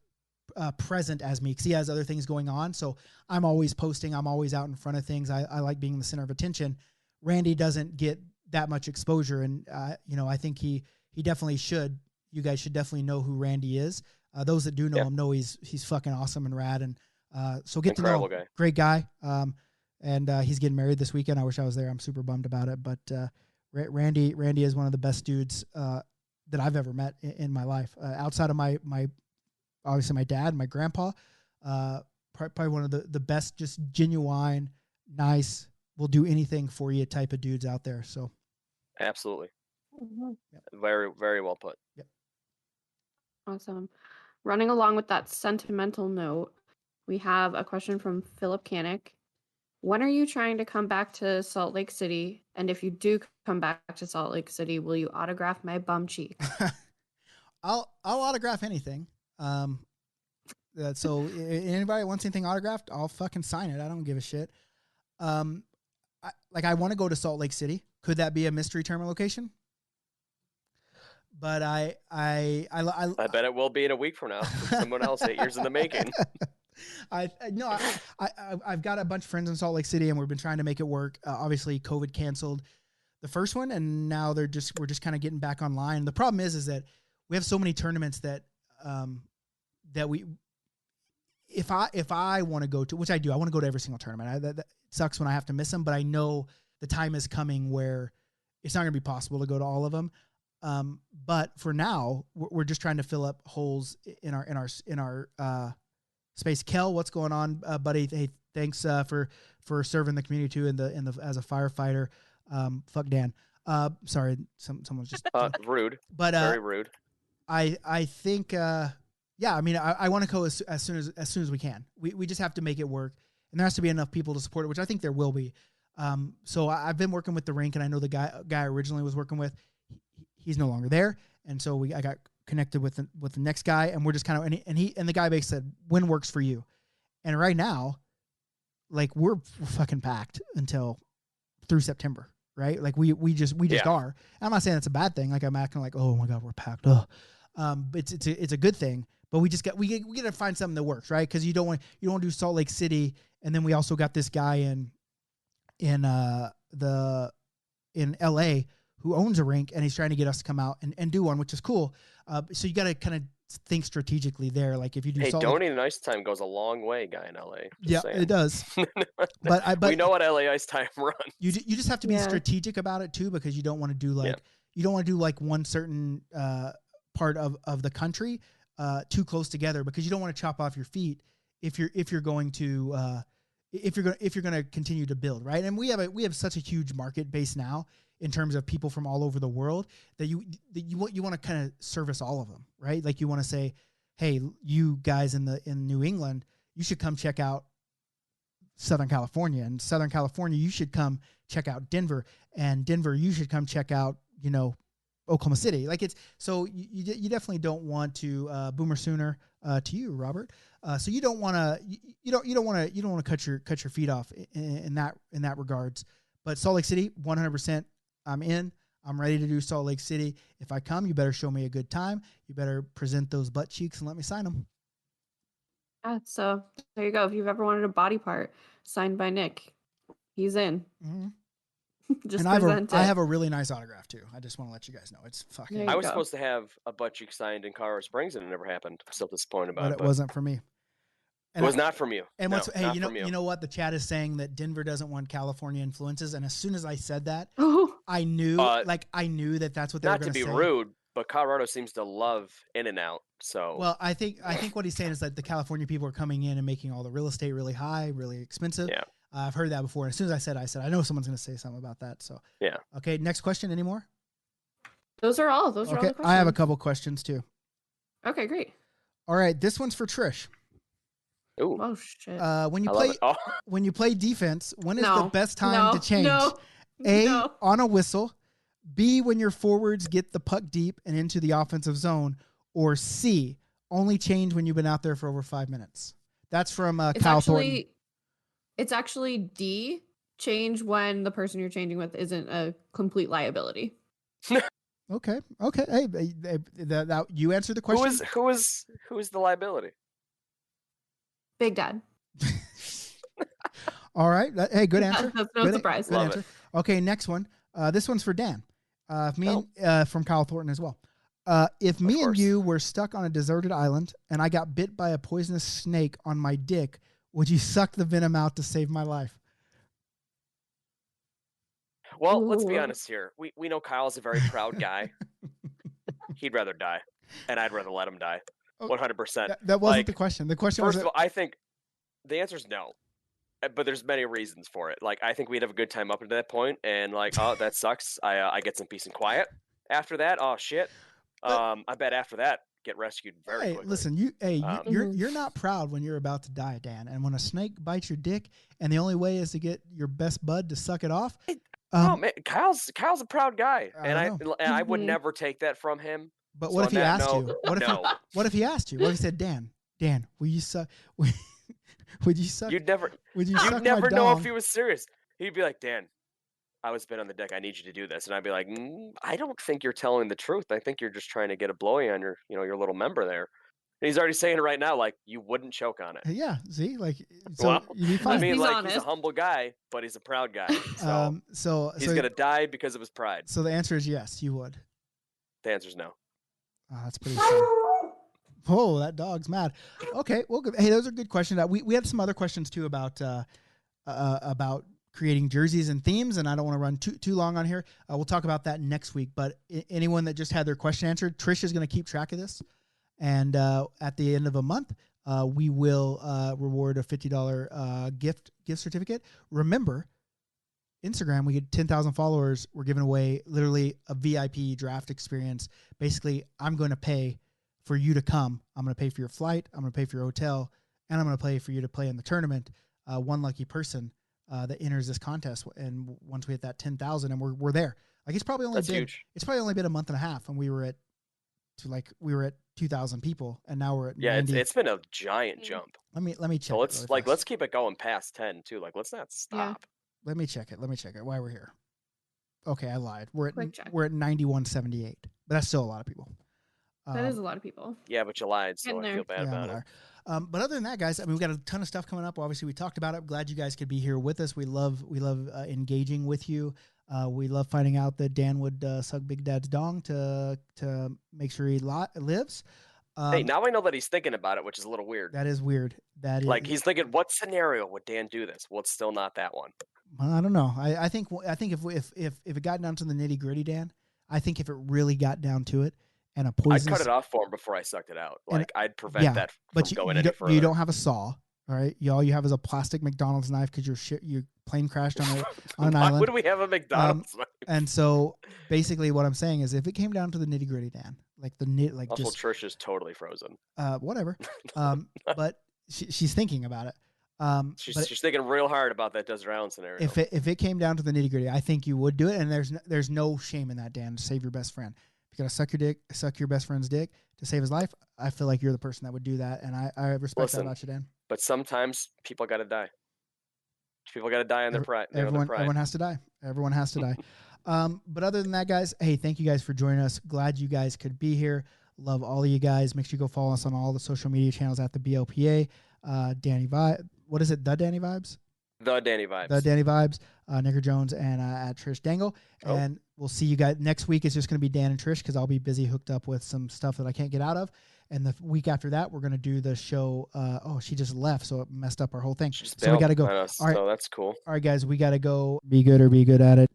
present as me because he has other things going on. So I'm always posting. I'm always out in front of things. I like being the center of attention. Randy doesn't get that much exposure. And, you know, I think he definitely should. You guys should definitely know who Randy is. Those that do know him know he's fucking awesome and rad. And so get Incredible to know guy. Great guy. And he's getting married this weekend. I wish I was there. I'm super bummed about it. But Randy is one of the best dudes that I've ever met in my life. Outside of my obviously my dad, my grandpa, probably one of the best, just genuine, nice, will do anything for you type of dudes out there. So Absolutely. Mhm. Very, very well put. Yep. Awesome. Running along with that sentimental note, we have a question from Philip Canick. When are you trying to come back to Salt Lake City? And if you do come back to Salt Lake City, will you autograph my bum cheek? I'll autograph anything. So anybody wants anything autographed, I'll fucking sign it. I don't give a shit. I want to go to Salt Lake City. Could that be a mystery tournament location? But I bet it will be in a week from now. Someone else 8 years in the making. I've got a bunch of friends in Salt Lake City, and we've been trying to make it work. Obviously, COVID canceled the first one, and now we're just kind of getting back online. The problem is that we have so many tournaments that if I want to go to, which I do, I want to go to every single tournament. That sucks when I have to miss them, but I know the time is coming where it's not going to be possible to go to all of them. But for now, we're just trying to fill up holes in our space. Kel, what's going on, buddy? Hey, thanks for serving the community too as a firefighter. Fuck Dan. Sorry, someone's just rude, but very rude. I think yeah. I mean, I want to go as soon as we can. We just have to make it work, and there has to be enough people to support it, which I think there will be. So I've been working with the rink, and I know the guy I originally was working with. He's no longer there, and so I got connected with the next guy, and we're just kind of and the guy basically said, when works for you. And right now, like, we're fucking packed until through September, right? Like we just are. I'm not saying that's a bad thing. Like, I'm acting like, oh my God, we're packed. But it's a good thing. But we got to find something that works, right? Because you don't want to do Salt Lake City, and then we also got this guy in LA who owns a rink, and he's trying to get us to come out and do one, which is cool. So you got to kind of think strategically there. Like, if you do donating ice time goes a long way, guy in LA. Yeah, saying. It does. but we know what LA ice time runs. You just have to be strategic about it too, because you don't want to do like one certain part of the country too close together, because you don't want to chop off your feet if you're going to continue to build, right? And we have such a huge market base now in terms of people from all over the world that you want to kind of service all of them, right? Like, you want to say, hey, you guys in New England, you should come check out Southern California, and Southern California, you should come check out Denver, and Denver, you should come check out, Oklahoma City. Like, it's so you definitely don't want to Boomer Sooner to you, Robert. So you don't want to cut your feet off in that regards. But Salt Lake City, 100%. I'm in. I'm ready to do Salt Lake City. If I come, you better show me a good time. You better present those butt cheeks and let me sign them. So there you go. If you've ever wanted a body part signed by Nick, he's in. Mm-hmm. Just and I have a really nice autograph too. I just want to let you guys know it's fucking. I was supposed to have a butt cheek signed in Colorado Springs, and it never happened. I'm still disappointed about it. But it wasn't for me. And it was not from you. And you know what? The chat is saying that Denver doesn't want California influences, and as soon as I said that, I knew that that's what they were going to say. Not to be rude, but Colorado seems to love In-N-Out. So well, I think what he's saying is that the California people are coming in and making all the real estate really high, really expensive. Yeah, I've heard that before. And as soon as I said I know someone's going to say something about that. So yeah. Okay, next question. Any more? Those are all the questions. I have a couple questions too. Okay, great. All right, this one's for Trish. Ooh, Oh shit. When you I love play it. Oh, when you play defense, when is the No. best time to change? No. A, No. on a whistle. B, when your forwards get the puck deep and into the offensive zone. Or C, only change when you've been out there for over 5 minutes. That's from Kyle Thornton. It's actually D. Change when the person you're changing with isn't a complete liability. Okay. Hey, that you answered the question. who is the liability? Big Dad. All right. Hey, good answer. That's no surprise. Good Love answer. it. Okay, next one. This one's for Dan. From Kyle Thornton as well. If me and course. you were stuck on a deserted island and I got bit by a poisonous snake on my dick, would you suck the venom out to save my life? Well, let's be Ooh. honest here. We know Kyle's a very proud guy. He'd rather die, and I'd rather let him die. 100%. That wasn't the question. The question was First of all, I think the answer is no, but there's many reasons for it. Like, I think we'd have a good time up to that point, and like, oh, that sucks. I get some peace and quiet. After that, oh shit. I bet after that, get rescued very quickly. Listen, you're not proud when you're about to die, Dan. And when a snake bites your dick, and the only way is to get your best bud to suck it off. Oh man, Kyle's a proud guy, and I would Mhm. never take that from him. But what if he asked you? What if no. what if he asked you? What if he said, Dan, will you suck? Would you suck? You'd never suck know my if he was serious. He'd be like, Dan, I was been on the deck. I need you to do this, and I'd be like, I don't think you're telling the truth. I think you're just trying to get a blowy on your little member there. And he's already saying it right now, like you wouldn't choke on it. Yeah, see, like so Well, you'd be fine. I mean, He's like honest. he's a humble guy, but he's a proud guy. So he's so gonna die because of his pride. So the answer is yes, you would. The answer's no. Oh, that's pretty sad. Oh, that dog's mad. Okay, well, good. Hey, those are good questions. We had some other questions too about creating jerseys and themes, and I don't want to run too long on here. We'll talk about that next week. But anyone that just had their question answered, Trish is going to keep track of this, and at the end of a month, we will reward a $50 gift certificate. Remember, Instagram, we get 10,000 followers. We're giving away literally a VIP draft experience. Basically, I'm going to pay for you to come. I'm going to pay for your flight. I'm going to pay for your hotel, and I'm going to pay for you to play in the tournament. One lucky person that enters this contest, and once we hit that 10,000, and we're there. Like it's probably only been a month and a half, and we were at 2,000 people, and now we're at 90. It's been a giant jump. Let me check. So let's keep it going past 10 too. Like let's not stop. Yeah. Let me check it. While we're here. Okay, I lied. We're at Quick check. 9178, but that's still a lot of people. That is a lot of people. Yeah, but you lied, so Getting I feel bad about it. But other than that, guys, I mean, we got a ton of stuff coming up. Obviously, we talked about it. Glad you guys could be here with us. We love engaging with you. We love finding out that Dan would suck Big Dad's dong to make sure he lives. Hey, now I know that he's thinking about it, which is a little weird. That is weird. That is like he's thinking, what scenario would Dan do this? Well, it's still not that one. I don't know. I think if it got down to the nitty gritty, Dan, I think if it really got down to it, and a poison, I'd cut it off for him before I sucked it out. Like I'd prevent that from going any further. You don't have a saw, all right? All you have is a plastic McDonald's knife because your plane crashed on an island. Why would we have a McDonald's knife? And so basically, what I'm saying is, if it came down to the nitty gritty, Dan, also Trish is totally frozen. Whatever. But she's thinking about it. She's thinking real hard about that desert island scenario. If it came down to the nitty gritty, I think you would do it, and there's no shame in that, Dan. To save your best friend, if you gotta suck your best friend's dick to save his life, I feel like you're the person that would do that, and I respect that about you, Dan. But sometimes people got to die. People got to die on their pride. Everyone has to die. Everyone has to die. But other than that, guys, hey, thank you guys for joining us. Glad you guys could be here. Love all of you guys. Make sure you go follow us on all the social media channels at the BLPA. Danny Vibe. What is it? The Danny Vibes? The Danny Vibes. The Danny Vibes. Nicker Jones and at Trish Dangle. Oh. And we'll see you guys next week. It's just going to be Dan and Trish because I'll be busy hooked up with some stuff that I can't get out of. And the week after that, we're going to do the show. She just left, so it messed up our whole thing. So we got to go. All right. So that's cool. All right, guys, we got to go. Be good or be good at it.